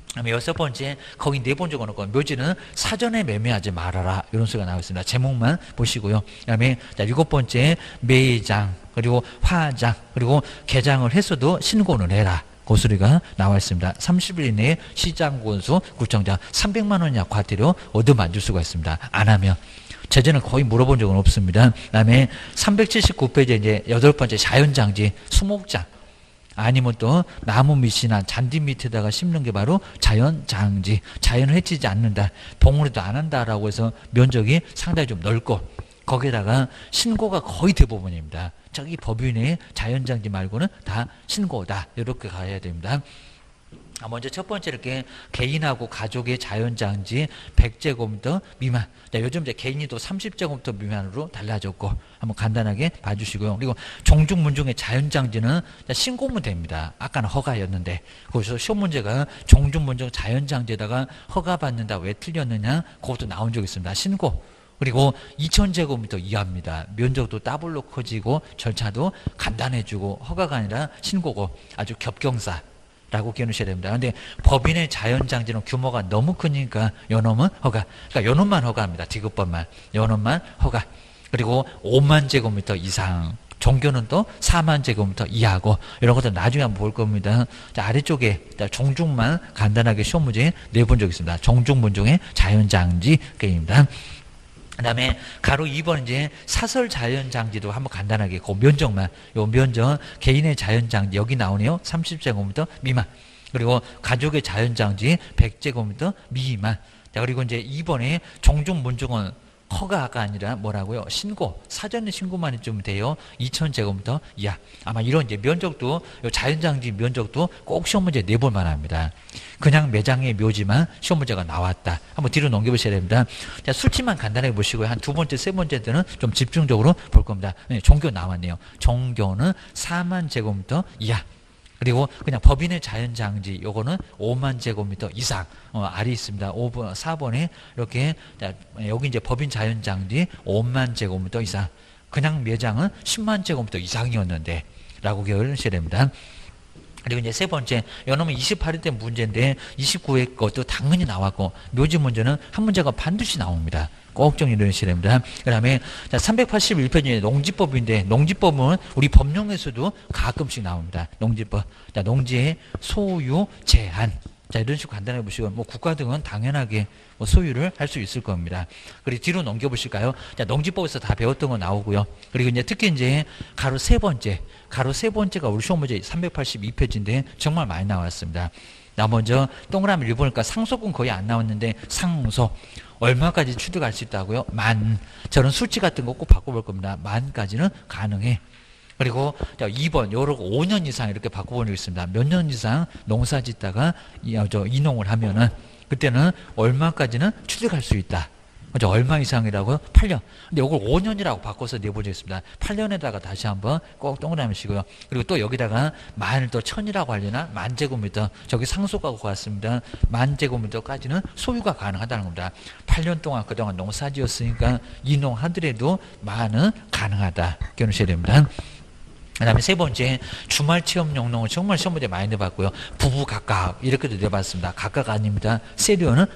Speaker 1: 그다음에 여섯 번째, 거기 네 번 적어놓고 묘지는 사전에 매매하지 말아라 이런 소리가 나와 있습니다. 제목만 보시고요. 그다음에 자, 일곱 번째, 매장 그리고 화장 그리고 개장을 했어도 신고는 해라. 그 소리가 나와 있습니다. 30일 이내에 시장군수 구청장 300만 원 이하 과태료 얻어맞을 수가 있습니다. 안 하면. 제재는 거의 물어본 적은 없습니다. 그 다음에 379페이지 이제 여덟 번째 자연장지 수목장 아니면 또 나무 밑이나 잔디 밑에다가 심는 게 바로 자연장지. 자연을 해치지 않는다. 봉우리도 안 한다라고 해서 면적이 상당히 좀 넓고 거기에다가 신고가 거의 대부분입니다. 저기 법인의 자연장지 말고는 다 신고다. 이렇게 가야 됩니다. 먼저 첫 번째 이렇게 개인하고 가족의 자연장지 100제곱미터 미만. 자, 요즘 이제 개인이 또 30제곱미터 미만으로 달라졌고 한번 간단하게 봐주시고요. 그리고 종중문중의 자연장지는 신고면 됩니다. 아까는 허가였는데 거기서 시험 문제가 종중문중 자연장지에다가 허가받는다 왜 틀렸느냐 그것도 나온 적이 있습니다. 신고. 그리고 2000제곱미터 이하입니다. 면적도 더블로 커지고 절차도 간단해지고 허가가 아니라 신고고 아주 겹경사. 라고 기억하셔야 됩니다. 근데 법인의 자연장지는 규모가 너무 크니까 요놈은 허가. 그러니까 요놈만 허가합니다. 디귿법만. 요놈만 허가. 그리고 5만 제곱미터 이상. 종교는 또 4만 제곱미터 이하고 이런 것들 나중에 한번 볼 겁니다. 자, 아래쪽에 종중만 간단하게 시험 문제 내본 적 있습니다. 종중문중의 자연장지 게임입니다. 그 다음에 가로 2번 이제 사설 자연장지도 한번 간단하게 그 면적만 요 면적 개인의 자연장지 여기 나오네요. 30제곱미터 미만. 그리고 가족의 자연장지 100제곱미터 미만. 자, 그리고 이제 2번에 종중문중은 허가가 아니라 뭐라고요? 신고. 사전에 신고만 좀 돼요. 2000제곱미터 이하. 아마 이런 이제 면적도 자연장지 면적도 꼭 시험 문제 내볼 만합니다. 그냥 매장의 묘지만 시험 문제가 나왔다. 한번 뒤로 넘겨보셔야 됩니다. 자, 술집만 간단하게 보시고요. 한 두 번째, 세 번째 때는 좀 집중적으로 볼 겁니다. 네, 종교 나왔네요. 종교는 4만 제곱미터 이하. 그리고 그냥 법인의 자연장지 요거는 5만 제곱미터 이상 알이 있습니다. 5번, 4번에 이렇게 자, 여기 이제 법인 자연장지 5만 제곱미터 이상. 그냥 매장은 10만 제곱미터 이상이었는데 라고 기억을 하셔야 됩니다. 그리고 이제 세 번째, 요놈은 28일 때 문제인데 29회 것도 당연히 나왔고, 묘지 문제는 한 문제가 반드시 나옵니다. 꼭 정리를 해주셔야 됩니다. 그 다음에 381페이지에 농지법인데, 농지법은 우리 법령에서도 가끔씩 나옵니다. 농지법. 자, 농지의 소유 제한. 자, 이런 식으로 간단하게 보시고, 뭐 국가 등은 당연하게 뭐 소유를 할 수 있을 겁니다. 그리고 뒤로 넘겨보실까요? 자, 농지법에서 다 배웠던 거 나오고요. 그리고 이제 특히 이제 가로 세 번째가 우리 시험 문제 382페이지인데 정말 많이 나왔습니다. 나 먼저 동그라미 1번이니까 상속은 거의 안 나왔는데, 상속. 얼마까지 취득할 수 있다고요? 만. 저는 수치 같은 거 꼭 바꿔볼 겁니다. 만까지는 가능해. 그리고 2번, 요렇게 5년 이상 이렇게 바꿔본 적 있습니다. 몇 년 이상 농사 짓다가 이농을 하면은, 그때는 얼마까지는 취득할 수 있다. 그죠? 얼마 이상이라고요? 8년. 근데 이걸 5년이라고 바꿔서 내본 적 있습니다. 8년에다가 다시 한번 꼭 동그라미 치고요. 그리고 또 여기다가 만을 또 1000이라고 하려나? 만제곱미터. 저기 상속하고 같습니다. 만제곱미터까지는 소유가 가능하다는 겁니다. 8년 동안 그동안 농사 지었으니까 이농하더라도 만은 가능하다. 기억하셔야 됩니다. 그 다음에 세 번째, 주말 체험 영농은 정말 시험 문제 많이 내봤고요. 부부 각각 이렇게도 내봤습니다. 각각 아닙니다. 세류는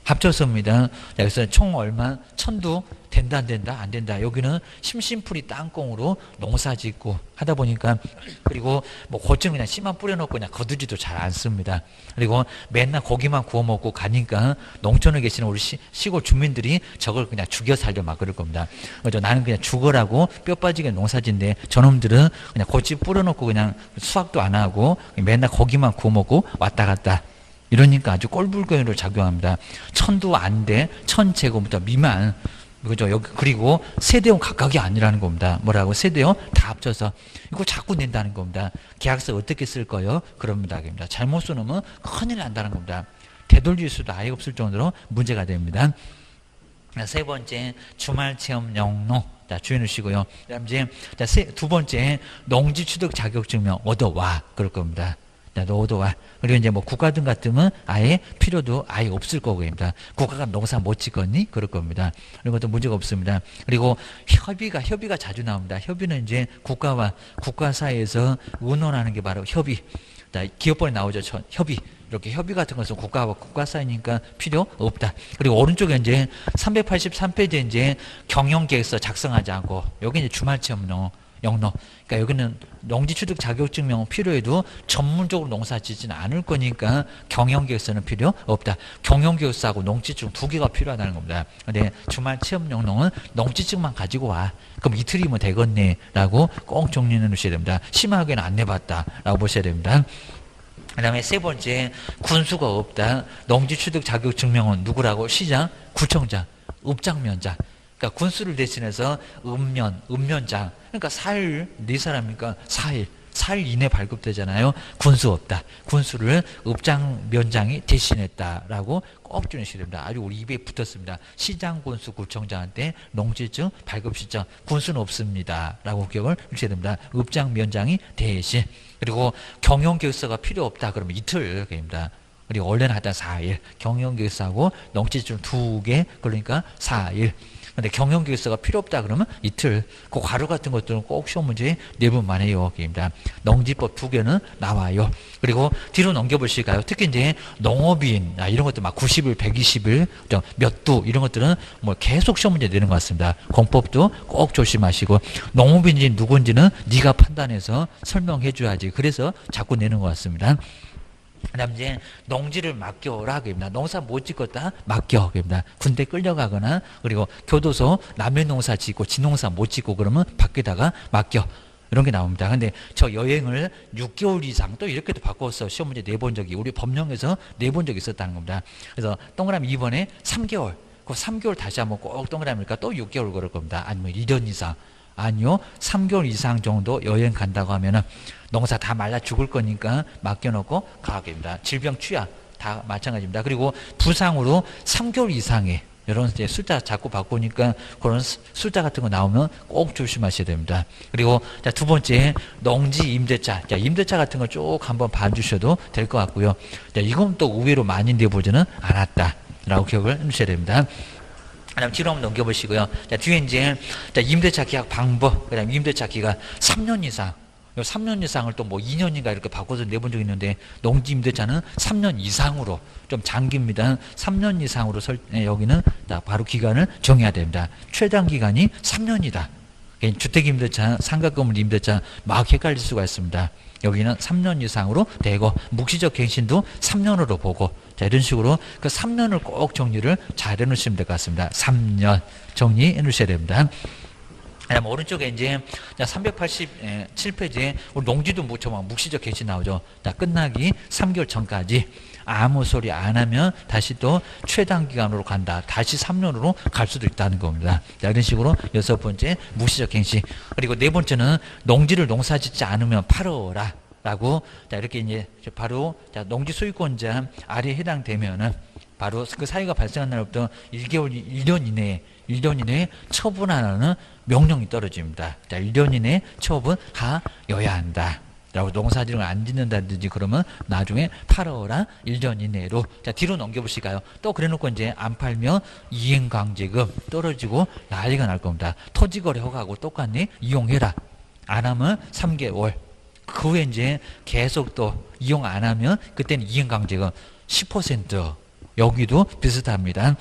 Speaker 1: 합쳐서입니다. 그래서 총 얼마? 1000도 된다 안 된다? 안 된다. 여기는 심심풀이 땅콩으로 농사 짓고 하다 보니까, 그리고 뭐 고추는 그냥 씨만 뿌려놓고 그냥 거두지도 잘 안 씁니다. 그리고 맨날 고기만 구워 먹고 가니까 농촌에 계시는 우리 시골 주민들이 저걸 그냥 죽여 살려 막 그럴 겁니다. 그래서 나는 그냥 죽어라고 뼈 빠지게 농사 짓는데, 저놈들은 그냥 고추 뿌려놓고 그냥 수확도 안 하고 맨날 고기만 구워 먹고 왔다 갔다. 이러니까 아주 꼴불견으로 작용합니다. 1000도 안 돼. 1000제곱미터 미만. 그죠? 여기, 그리고 세대원 각각이 아니라는 겁니다. 뭐라고? 세대원 다 합쳐서. 이거 자꾸 낸다는 겁니다. 계약서 어떻게 쓸 거예요? 그럽니다. 잘못 써놓으면 큰일 난다는 겁니다. 되돌릴 수도 아예 없을 정도로 문제가 됩니다. 세 번째, 주말 체험 영농. 자, 주의하시고요. 그 다음 이제, 두 번째, 농지 취득 자격증명 얻어와. 그럴 겁니다. 너도 와. 그리고 이제 뭐 국가 등 같으면 아예 필요도 아예 없을 거고입니다. 국가가 농사 못 짓겠니? 그럴 겁니다. 이런 것도 문제가 없습니다. 그리고 협의가 자주 나옵니다. 협의는 이제 국가와 국가 사이에서 의논하는 게 바로 협의. 자, 기업법에 나오죠. 협의. 이렇게 협의 같은 것은 국가와 국가 사이니까 필요 없다. 그리고 오른쪽에 이제 383페이지에 이제 경영계획서 작성하지 않고, 여기 이제 주말체험 영농. 그러니까 여기는 농지취득 자격증명은 필요해도 전문적으로 농사 짓지는 않을 거니까 경영계획서는 필요 없다. 경영계획서하고 농지증 두 개가 필요하다는 겁니다. 근데 주말 체험 영농은 농지증만 가지고 와. 그럼 이틀이면 되겠네. 라고 꼭 정리해 놓으셔야 됩니다. 심하게는 안 내봤다. 라고 보셔야 됩니다. 그 다음에 세 번째, 군수가 없다. 농지취득 자격증명은 누구라고? 시장, 구청장, 읍장면장. 그러니까 군수를 대신해서 읍면장. 그러니까 4일, 네 사람이니까 4일 이내 발급되잖아요. 군수 없다. 군수를 읍장면장이 대신했다라고 꼭 주셔야 됩니다. 아주 우리 입에 붙었습니다. 시장, 군수, 구청장한테 농지증, 발급시장, 군수는 없습니다. 라고 기억을 주셔야 됩니다. 읍장면장이 대신. 그리고 경영계획서가 필요 없다. 그러면 이틀입니다. 그리고 원래는 하다 4일. 경영계획서하고 농지증 2개, 그러니까 4일. 근데 경영계획서가 필요 없다 그러면 이틀. 그 가로 같은 것들은 꼭 시험 문제에 내분만 해요. 입니다. 농지법 2개는 나와요. 그리고 뒤로 넘겨보실까요? 특히 이제 농업인, 이런 것들 막 90일, 120일, 몇 도, 이런 것들은 뭐 계속 시험 문제 내는 것 같습니다. 공법도 꼭 조심하시고, 농업인이 누군지는 네가 판단해서 설명해 줘야지. 그래서 자꾸 내는 것 같습니다. 그 다음 이제 농지를 맡겨라 그럽니다. 농사 못 짓겠다 맡겨 그럽니다. 군대 끌려가거나, 그리고 교도소 남의 농사 짓고 지 농사 못 짓고 그러면 밖에다가 맡겨. 이런 게 나옵니다. 근데 저 여행을 6개월 이상 또 이렇게도 바꿔서 시험 문제 내본 적이 우리 법령에서 내본 적이 있었다는 겁니다. 그래서 동그라미 2번에 3개월. 그 3개월 다시 한번 꼭 동그라미니까 또 6개월 그럴 겁니다. 아니면 1년 이상. 아니요, 3개월 이상 정도 여행 간다고 하면은 농사 다 말라 죽을 거니까 맡겨놓고 가게입니다. 질병 취약 다 마찬가지입니다. 그리고 부상으로 3개월 이상의 이런 이제 숫자 자꾸 바꾸니까 그런 숫자 같은 거 나오면 꼭 조심하셔야 됩니다. 그리고 자, 두 번째, 농지 임대차. 자, 임대차 같은 거 쭉 한번 봐주셔도 될 것 같고요. 자, 이건 또 의외로 많이 내보지는 않았다라고 기억을 해주셔야 됩니다. 그 다음 뒤로 한번 넘겨보시고요. 자, 뒤에 이제, 자, 임대차 계약 방법, 그 다음 임대차 기간 3년 이상. 요 3년 이상을 또 뭐 2년인가 이렇게 바꿔서 내본 적이 있는데 농지 임대차는 3년 이상으로 좀 장기입니다. 3년 이상으로 여기는 바로 기간을 정해야 됩니다. 최단 기간이 3년이다. 주택임대차, 상가건물 임대차 막 헷갈릴 수가 있습니다. 여기는 3년 이상으로 되고 묵시적 갱신도 3년으로 보고 자 이런 식으로 그 3년을 꼭 정리를 잘 해놓으시면 될 것 같습니다. 3년 정리해 놓으셔야 됩니다. 오른쪽에 이제 387페이지에 우리 농지도 막 묵시적 갱신 나오죠. 자, 끝나기 3개월 전까지 아무 소리 안 하면 다시 또 최단 기간으로 간다. 다시 3년으로 갈 수도 있다는 겁니다. 자, 이런 식으로 6번째 묵시적 갱신. 그리고 4번째는 농지를 농사짓지 않으면 팔어라. 라고 자 이렇게 이제 바로 자 농지 소유권자 아래에 해당되면은 바로 그 사유가 발생한 날부터 1년 이내에 처분하라는 명령이 떨어집니다. 자, 1년 이내에 처분하여야 한다. 라고 농사지를 안 짓는다든지 그러면 나중에 팔아라 1년 이내로. 자, 뒤로 넘겨보실까요? 또 그래 놓고 이제 안 팔면 이행강제금 떨어지고 난리가 날 겁니다. 토지거래 허가하고 똑같니? 이용해라. 안 하면 3개월. 그 후에 이제 계속 또 이용 안 하면 그때는 이행강제금 10%. 여기도 비슷합니다.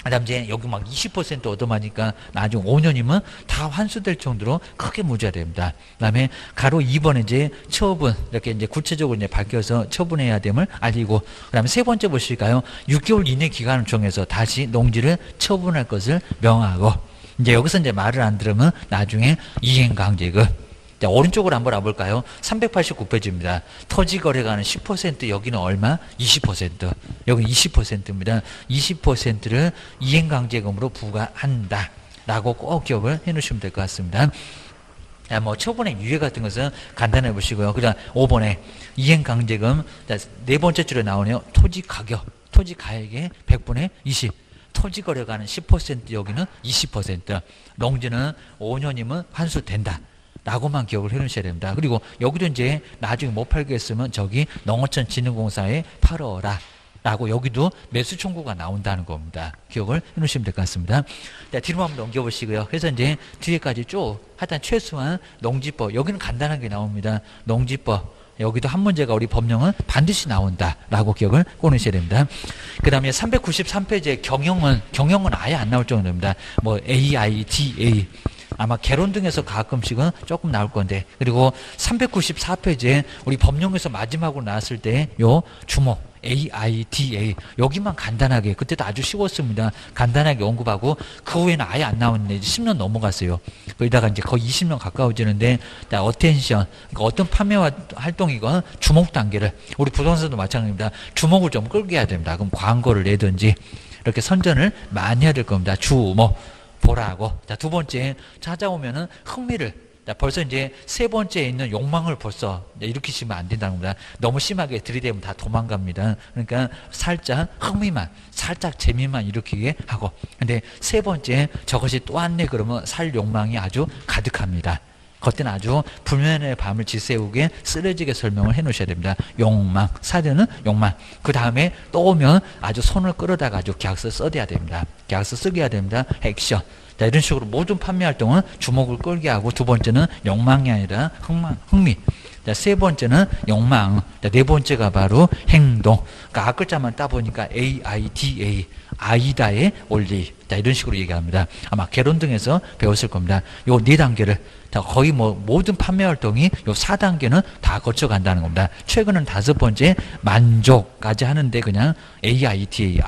Speaker 1: 그다음 이제 여기 막 20% 얻어맞으니까 나중 5년이면 다 환수될 정도로 크게 문제가 됩니다. 그다음에 가로 2번에 이제 처분 이렇게 이제 구체적으로 이제 밝혀서 처분해야 됨을 알리고 그다음에 세 번째 보실까요? 6개월 이내 기간을 정해서 다시 농지를 처분할 것을 명하고 이제 여기서 이제 말을 안 들으면 나중에 이행강제금. 자, 오른쪽으로 한번 와볼까요? 389페이지입니다. 토지거래가는 10% 여기는 얼마? 20%. 여기는 20%입니다. 20%를 이행강제금으로 부과한다. 라고 꼭 기억을 해 놓으시면 될 것 같습니다. 자, 뭐 처분의 유예 같은 것은 간단해 보시고요. 그다음 5번에 이행강제금. 자, 네 번째 줄에 나오네요. 토지가격. 토지가액의 100분의 20. 토지거래가는 10% 여기는 20%. 농지는 5년이면 환수된다. 라고만 기억을 해 놓으셔야 됩니다. 그리고 여기도 이제 나중에 못 팔겠으면 저기 농어촌진흥공사에 팔어라. 라고 여기도 매수 청구가 나온다는 겁니다. 기억을 해 놓으시면 될 것 같습니다. 자, 뒤로 한번 넘겨보시고요. 그래서 이제 뒤에까지 쭉 하여튼 최소한 농지법. 여기는 간단하게 나옵니다. 농지법. 여기도 한 문제가 우리 법령은 반드시 나온다라고 기억을 꺼내셔야 됩니다. 그 다음에 393페이지에 경영은 아예 안 나올 정도입니다. 뭐 AIDA. 아마 개론 등에서 가끔씩은 조금 나올 건데 그리고 394페이지에 우리 법령에서 마지막으로 나왔을 때 요 주목 AIDA 여기만 간단하게 그때도 아주 쉬웠습니다. 간단하게 언급하고 그 후에는 아예 안 나왔는데 이제 10년 넘어갔어요. 거기다가 이제 거의 20년 가까워지는데 어텐션 그러니까 어떤 판매 활동이건 주목 단계를 우리 부동산도 마찬가지입니다. 주목을 좀 끌게 해야 됩니다. 그럼 광고를 내든지 이렇게 선전을 많이 해야 될 겁니다. 주목 보라고. 자, 두 번째 찾아오면은 흥미를. 자, 벌써 이제 세 번째에 있는 욕망을 벌써 일으키시면 안 된다는 겁니다. 너무 심하게 들이대면 다 도망갑니다. 그러니까 살짝 흥미만, 살짝 재미만 일으키게 하고. 근데 세 번째 저것이 또 왔네 그러면 살 욕망이 아주 가득합니다. 그때는 아주 불면의 밤을 지새우게 쓰러지게 설명을 해 놓으셔야 됩니다. 욕망, 사려는 욕망. 그 다음에 또 오면 아주 손을 끌어다가 아주 계약서 써야 됩니다. 계약서 쓰게 해야 됩니다. 액션. 자, 이런 식으로 모든 판매 활동은 주목을 끌게 하고 두 번째는 욕망이 아니라 흥미. 자, 세 번째는 욕망. 자, 네 번째가 바로 행동. 그러니까 앞글자만 따보니까 AIDA. 아이다의 원리. 자, 이런 식으로 얘기합니다. 아마 개론 등에서 배웠을 겁니다. 요 네 단계를 자, 거의 뭐 모든 판매 활동이 요 4단계는 다 거쳐간다는 겁니다. 최근은 5번째 만족까지 하는데 그냥 AIDA,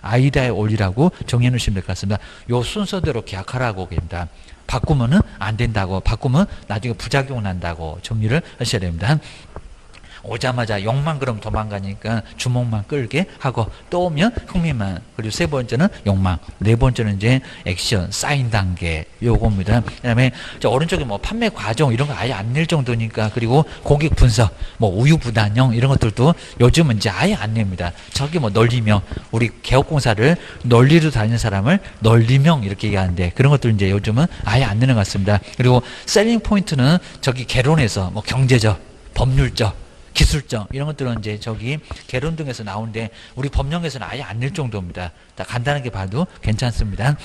Speaker 1: 아이다의 원리라고 정해 놓으시면 될 것 같습니다. 요 순서대로 계약하라고 합니다. 바꾸면은 안 된다고, 바꾸면 나중에 부작용 난다고 정리를 하셔야 됩니다. 오자마자 욕망 그럼 도망가니까 주목만 끌게 하고 또 오면 흥미만. 그리고 세 번째는 욕망, 네 번째는 이제 액션, 사인 단계 요겁니다. 그다음에 저 오른쪽에 뭐 판매 과정 이런 거 아예 안 낼 정도니까. 그리고 고객 분석, 뭐 우유부단형 이런 것들도 요즘은 이제 아예 안 냅니다. 저기 뭐 널리명, 우리 개업공사를 널리로 다니는 사람을 널리명 이렇게 얘기하는데 그런 것들 이제 요즘은 아예 안 내는 것 같습니다. 그리고 셀링 포인트는 저기 개론에서 뭐 경제적, 법률적, 기술적 이런 것들은 이제 저기 개론 등에서 나오는데 우리 법령에서는 아예 안 낼 정도입니다. 간단하게 봐도 괜찮습니다.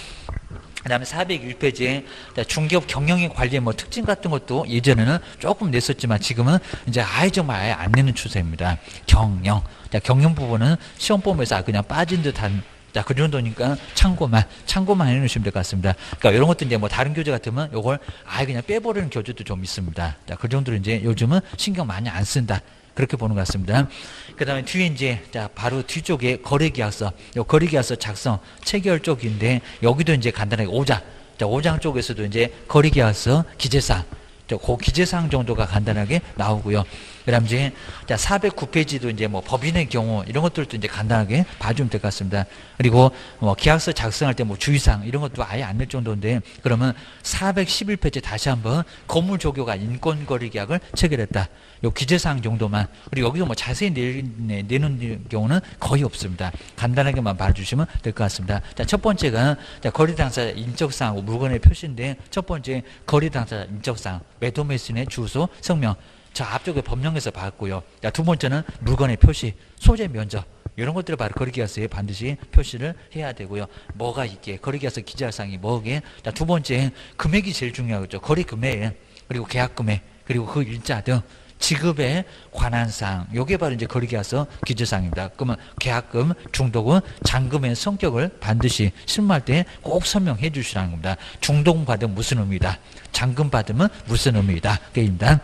Speaker 1: 그다음에 401페이지에 중개업 경영의 관리의 뭐 특징 같은 것도 예전에는 조금 냈었지만 지금은 이제 아예 정말 아예 안 내는 추세입니다. 경영. 자, 경영 부분은 시험범위에서 그냥 빠진 듯한 자, 그 정도니까 참고만 해놓으시면 될 것 같습니다. 그러니까 이런 것도 이제 뭐 다른 교재 같으면 요걸 아예 그냥 빼버리는 교재도 좀 있습니다. 자, 그 정도로 이제 요즘은 신경 많이 안 쓴다. 그렇게 보는 것 같습니다. 그 다음에 뒤에 이제, 자, 바로 뒤쪽에 거래계약서, 요 거래계약서 작성, 체결 쪽인데, 여기도 이제 간단하게 5장, 자, 5장 쪽에서도 이제 거래계약서 기재사항, 그 기재사항 정도가 간단하게 나오고요. 그 다음 이제, 자, 409페이지도 이제 뭐 법인의 경우, 이런 것들도 이제 간단하게 봐주면 될 것 같습니다. 그리고 뭐 계약서 작성할 때 뭐 주의사항, 이런 것도 아예 안 낼 정도인데, 그러면 411페이지 다시 한번 건물 조교가 인권거래 계약을 체결했다. 요 기재사항 정도만, 그리고 여기서 뭐 자세히 내는 경우는 거의 없습니다. 간단하게만 봐주시면 될 것 같습니다. 자, 첫 번째가, 자, 거래 당사자 인적사항, 물건의 표시인데, 첫 번째 거래 당사자 인적사항, 매도 매수인의 주소, 성명. 저 앞쪽에 법령에서 봤고요. 자, 두 번째는 물건의 표시, 소재 면적. 이런 것들을 바로 거래계약서에 반드시 표시를 해야 되고요. 뭐가 있게, 거래계약서 기재할 사항이 뭐게. 자, 두 번째, 금액이 제일 중요하겠죠. 거래 금액, 그리고 계약 금액, 그리고 그 일자 등 지급에 관한 사항. 요게 바로 이제 거래계약서 기재사항입니다. 그러면 계약금, 중도금, 잔금의 성격을 반드시 실무할 때 꼭 설명해 주시라는 겁니다. 중도금 받으면 무슨 의미다. 잔금 받으면 무슨 의미다. 그입니다.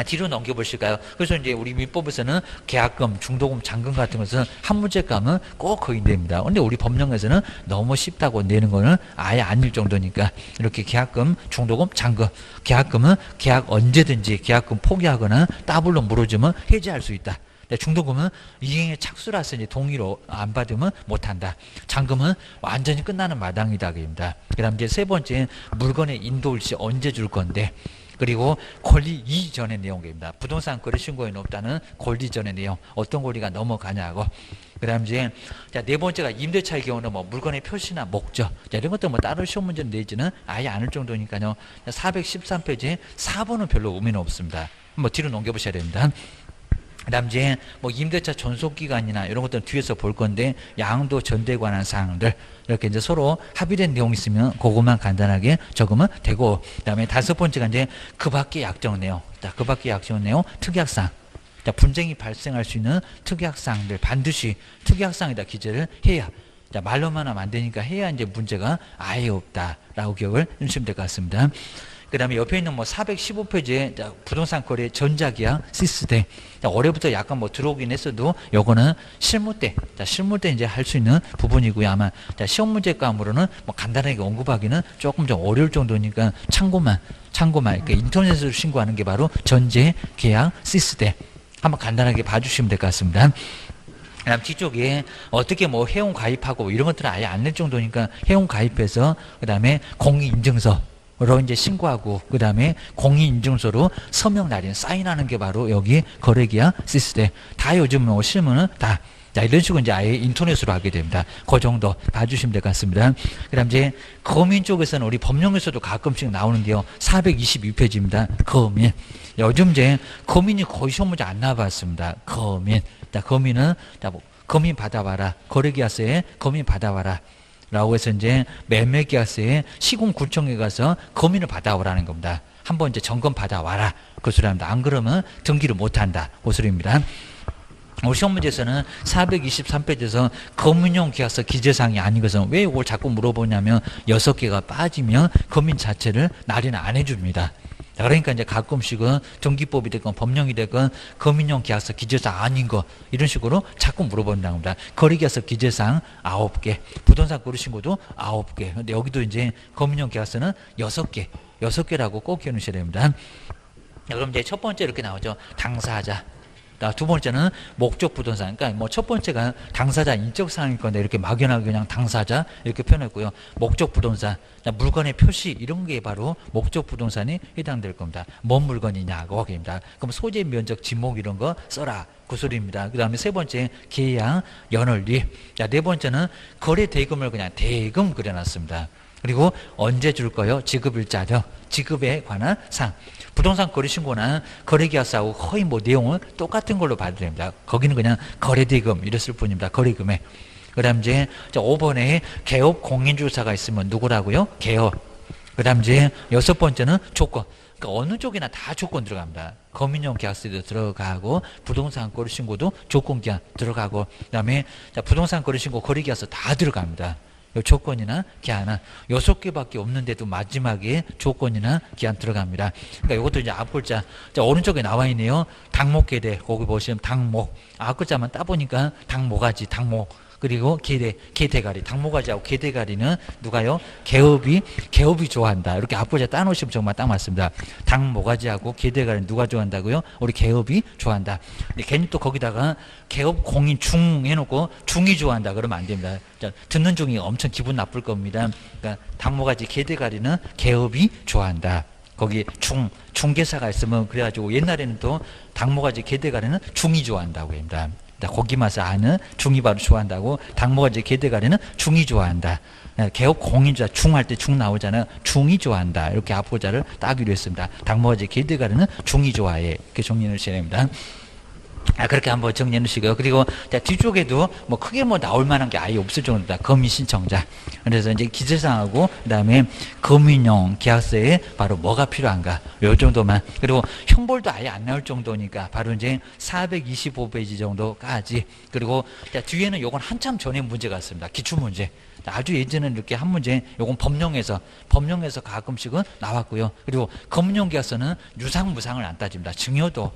Speaker 1: 뒤로 넘겨보실까요? 그래서 이제 우리 민법에서는 계약금, 중도금, 잔금 같은 것은 한 문제감은 꼭 거인됩니다. 근데 우리 법령에서는 너무 쉽다고 내는 거는 아예 아닐 정도니까 이렇게 계약금, 중도금, 잔금. 계약금은 계약 언제든지 계약금 포기하거나 따블로 물어주면 해지할 수 있다. 중도금은 이행에 착수라서 이제 동의로 안 받으면 못한다. 잔금은 완전히 끝나는 마당이다. 그입니다. 그 다음 이제 세 번째, 물건의 인도일시 언제 줄 건데, 그리고 권리 이전의 내용입니다. 부동산 거래 신고에는 없다는 권리 이전의 내용. 어떤 권리가 넘어가냐고. 그 다음 이제, 자, 네 번째가 임대차의 경우는 뭐 물건의 표시나 목적. 자, 이런 것도 뭐 따로 시험 문제는 내지는 아예 않을 정도니까요. 413페이지에 4번은 별로 의미는 없습니다. 한번 뒤로 넘겨보셔야 됩니다. 그 다음 이제 뭐 임대차 존속기간이나 이런 것들은 뒤에서 볼 건데, 양도 전대에 관한 사항들 이렇게 이제 서로 합의된 내용 있으면 그것만 간단하게 적으면 되고, 그 다음에 다섯 번째가 이제 그 밖의 약정 내용. 자, 그 밖의 약정 내용, 특약사항. 자, 분쟁이 발생할 수 있는 특약사항들 반드시 특약사항에다 기재를 해야, 자, 말로만 하면 안 되니까 해야 이제 문제가 아예 없다라고 기억을 해주시면 될 것 같습니다. 그 다음에 옆에 있는 뭐 415페이지에 부동산 거래 전자계약 시스템. 올해부터 약간 뭐 들어오긴 했어도 요거는 실무 때, 실무 때 이제 할 수 있는 부분이고요. 아마 시험 문제감으로는 뭐 간단하게 언급하기는 조금 좀 어려울 정도니까 참고만 이렇게 인터넷으로 신고하는 게 바로 전제 계약 시스템. 한번 간단하게 봐주시면 될 것 같습니다. 그다음 뒤쪽에 어떻게 뭐 회원 가입하고 이런 것들은 아예 안 낼 정도니까 회원 가입해서 그다음에 공인인증서 로 이제 신고하고, 그 다음에 공인인증서로 서명 날인 사인하는 게 바로 여기 거래계약 시스템. 다 요즘 뭐 실무는 다. 자, 이런 식으로 이제 아예 인터넷으로 하게 됩니다. 그 정도 봐주시면 될 것 같습니다. 그 다음 이제 거민 쪽에서는 우리 법령에서도 가끔씩 나오는데요. 422페이지입니다. 거민. 요즘 이제 거민이 거의 시험 문제 안 나와봤습니다. 거민. 자, 거민은, 자, 뭐, 거민 받아와라. 거래계약서에 거민 받아와라. 라고 해서 이제 매매계약서에 시공구청에 가서 검인을 받아오라는 겁니다. 한번 이제 점검 받아와라. 그 소리 합니다. 안 그러면 등기를 못한다. 그 소리입니다. 우리 시험 문제에서는 423페이지에서 검인용 계약서 기재사항이 아닌 것은 왜 이걸 자꾸 물어보냐면 6개가 빠지면 검인 자체를 날인을 안 해줍니다. 그러니까 이제 가끔씩은 등기법이 됐건 법령이 됐건 검인용 계약서 기재사항 아닌 거 이런 식으로 자꾸 물어본다는 겁니다. 거래계약서 기재사항 9개, 부동산 거래신고도 9개. 근데 여기도 이제 검인용 계약서는 6개라고 꼭 기억하셔야 됩니다. 그럼 이제 첫 번째 이렇게 나오죠. 당사자. 두 번째는 목적 부동산. 그러니까 뭐 첫 번째가 당사자 인적 사항일 건데 이렇게 막연하게 그냥 당사자 이렇게 표현했고요. 목적 부동산, 물건의 표시 이런 게 바로 목적 부동산이 해당될 겁니다. 뭔 물건이냐고 하기입니다. 그럼 소재, 면적, 지목 이런 거 써라. 그 소리입니다. 그 다음에 세 번째 계약, 연월리. 자, 네 번째는 거래 대금을 그냥 대금 그려놨습니다. 그리고 언제 줄 거요? 지급일자 등 지급에 관한 사항. 부동산 거래신고나 거래계약서하고 거의 뭐 내용은 똑같은 걸로 봐도 됩니다. 거기는 그냥 거래대금 이랬을 뿐입니다. 거래금액. 그 다음 이제 5번에 개업 공인주사가 있으면 누구라고요? 개업. 그 다음 이제 6번째는 조건. 그러니까 어느 쪽이나 다 조건 들어갑니다. 거민용 계약서도 들어가고 부동산 거래 신고도 조건 계약 들어가고 그다음에 부동산 거래 신고 거래 계약서 다 들어갑니다. 요 조건이나 기한은 6개밖에 없는데도 마지막에 조건이나 기한 들어갑니다. 그러니까 이것도 이제 앞글자 오른쪽에 나와 있네요. 당목계대 거기 보시면 당목 앞글자만 따보니까 당모가지 당목 그리고 개대가리 당모가지하고 개대가리는 누가요? 개업이 좋아한다. 이렇게 앞글자 따놓으시면 정말 딱 맞습니다. 당모가지하고 개대가리는 누가 좋아한다고요? 우리 개업이 좋아한다. 근데 괜히 또 거기다가 개업 공인 중 해놓고 중이 좋아한다 그러면 안 됩니다. 자, 듣는 중이 엄청 기분 나쁠 겁니다. 그러니까 당모가지 개대가리는 개업이 좋아한다. 거기 중개사가 있으면 그래가지고 옛날에는 또 당모가지 개대가리는 중이 좋아한다고 합니다. 고기 맛을 아는 중이 바로 좋아한다고 당모가지 개대가리는 중이 좋아한다. 개업 공인주사 중할 때 중 나오잖아요. 중이 좋아한다. 이렇게 앞보자를 따기로 했습니다. 당모가지 개대가리는 중이 좋아해. 이렇게 정리를 해야 됩니다. 그렇게 한번 정리해 놓으시고요. 그리고 뒤쪽에도 뭐 크게 뭐 나올 만한 게 아예 없을 정도다. 거민 신청자. 그래서 이제 기재사항하고 그다음에 거민용 계약서에 바로 뭐가 필요한가. 요 정도만. 그리고 형벌도 아예 안 나올 정도니까 바로 이제 425페이지 정도까지. 그리고 뒤에는 요건 한참 전에 문제 같습니다. 기출문제. 아주 예전에는 이렇게 한 문제, 요건 법령에서 가끔씩은 나왔고요. 그리고 거민용 계약서는 유상무상을 안 따집니다. 증여도.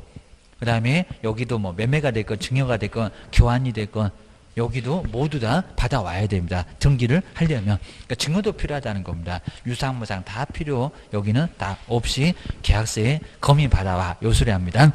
Speaker 1: 그 다음에 여기도 뭐 매매가 됐건 증여가 됐건 교환이 됐건 여기도 모두 다 받아와야 됩니다. 등기를 하려면. 그러니까 증여도 필요하다는 겁니다. 유상무상 다 필요 여기는 다 없이 계약서에 검인 받아와 요 소리 합니다.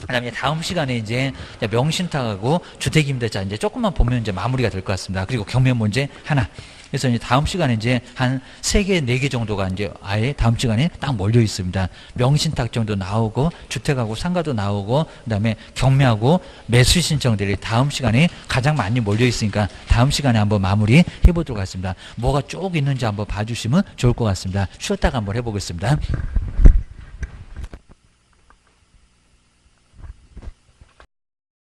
Speaker 1: 그 다음에 다음 시간에 이제 명신탁하고 주택임대차 이제 조금만 보면 이제 마무리가 될 것 같습니다. 그리고 경매 문제 하나. 그래서 이제 다음 시간에 이제 한 3개, 4개 정도가 이제 아예 다음 시간에 딱 몰려 있습니다. 명신탁 정도 나오고, 주택하고 상가도 나오고, 그 다음에 경매하고 매수 신청들이 다음 시간에 가장 많이 몰려 있으니까 다음 시간에 한번 마무리 해보도록 하겠습니다. 뭐가 쭉 있는지 한번 봐주시면 좋을 것 같습니다. 쉬었다가 한번 해보겠습니다.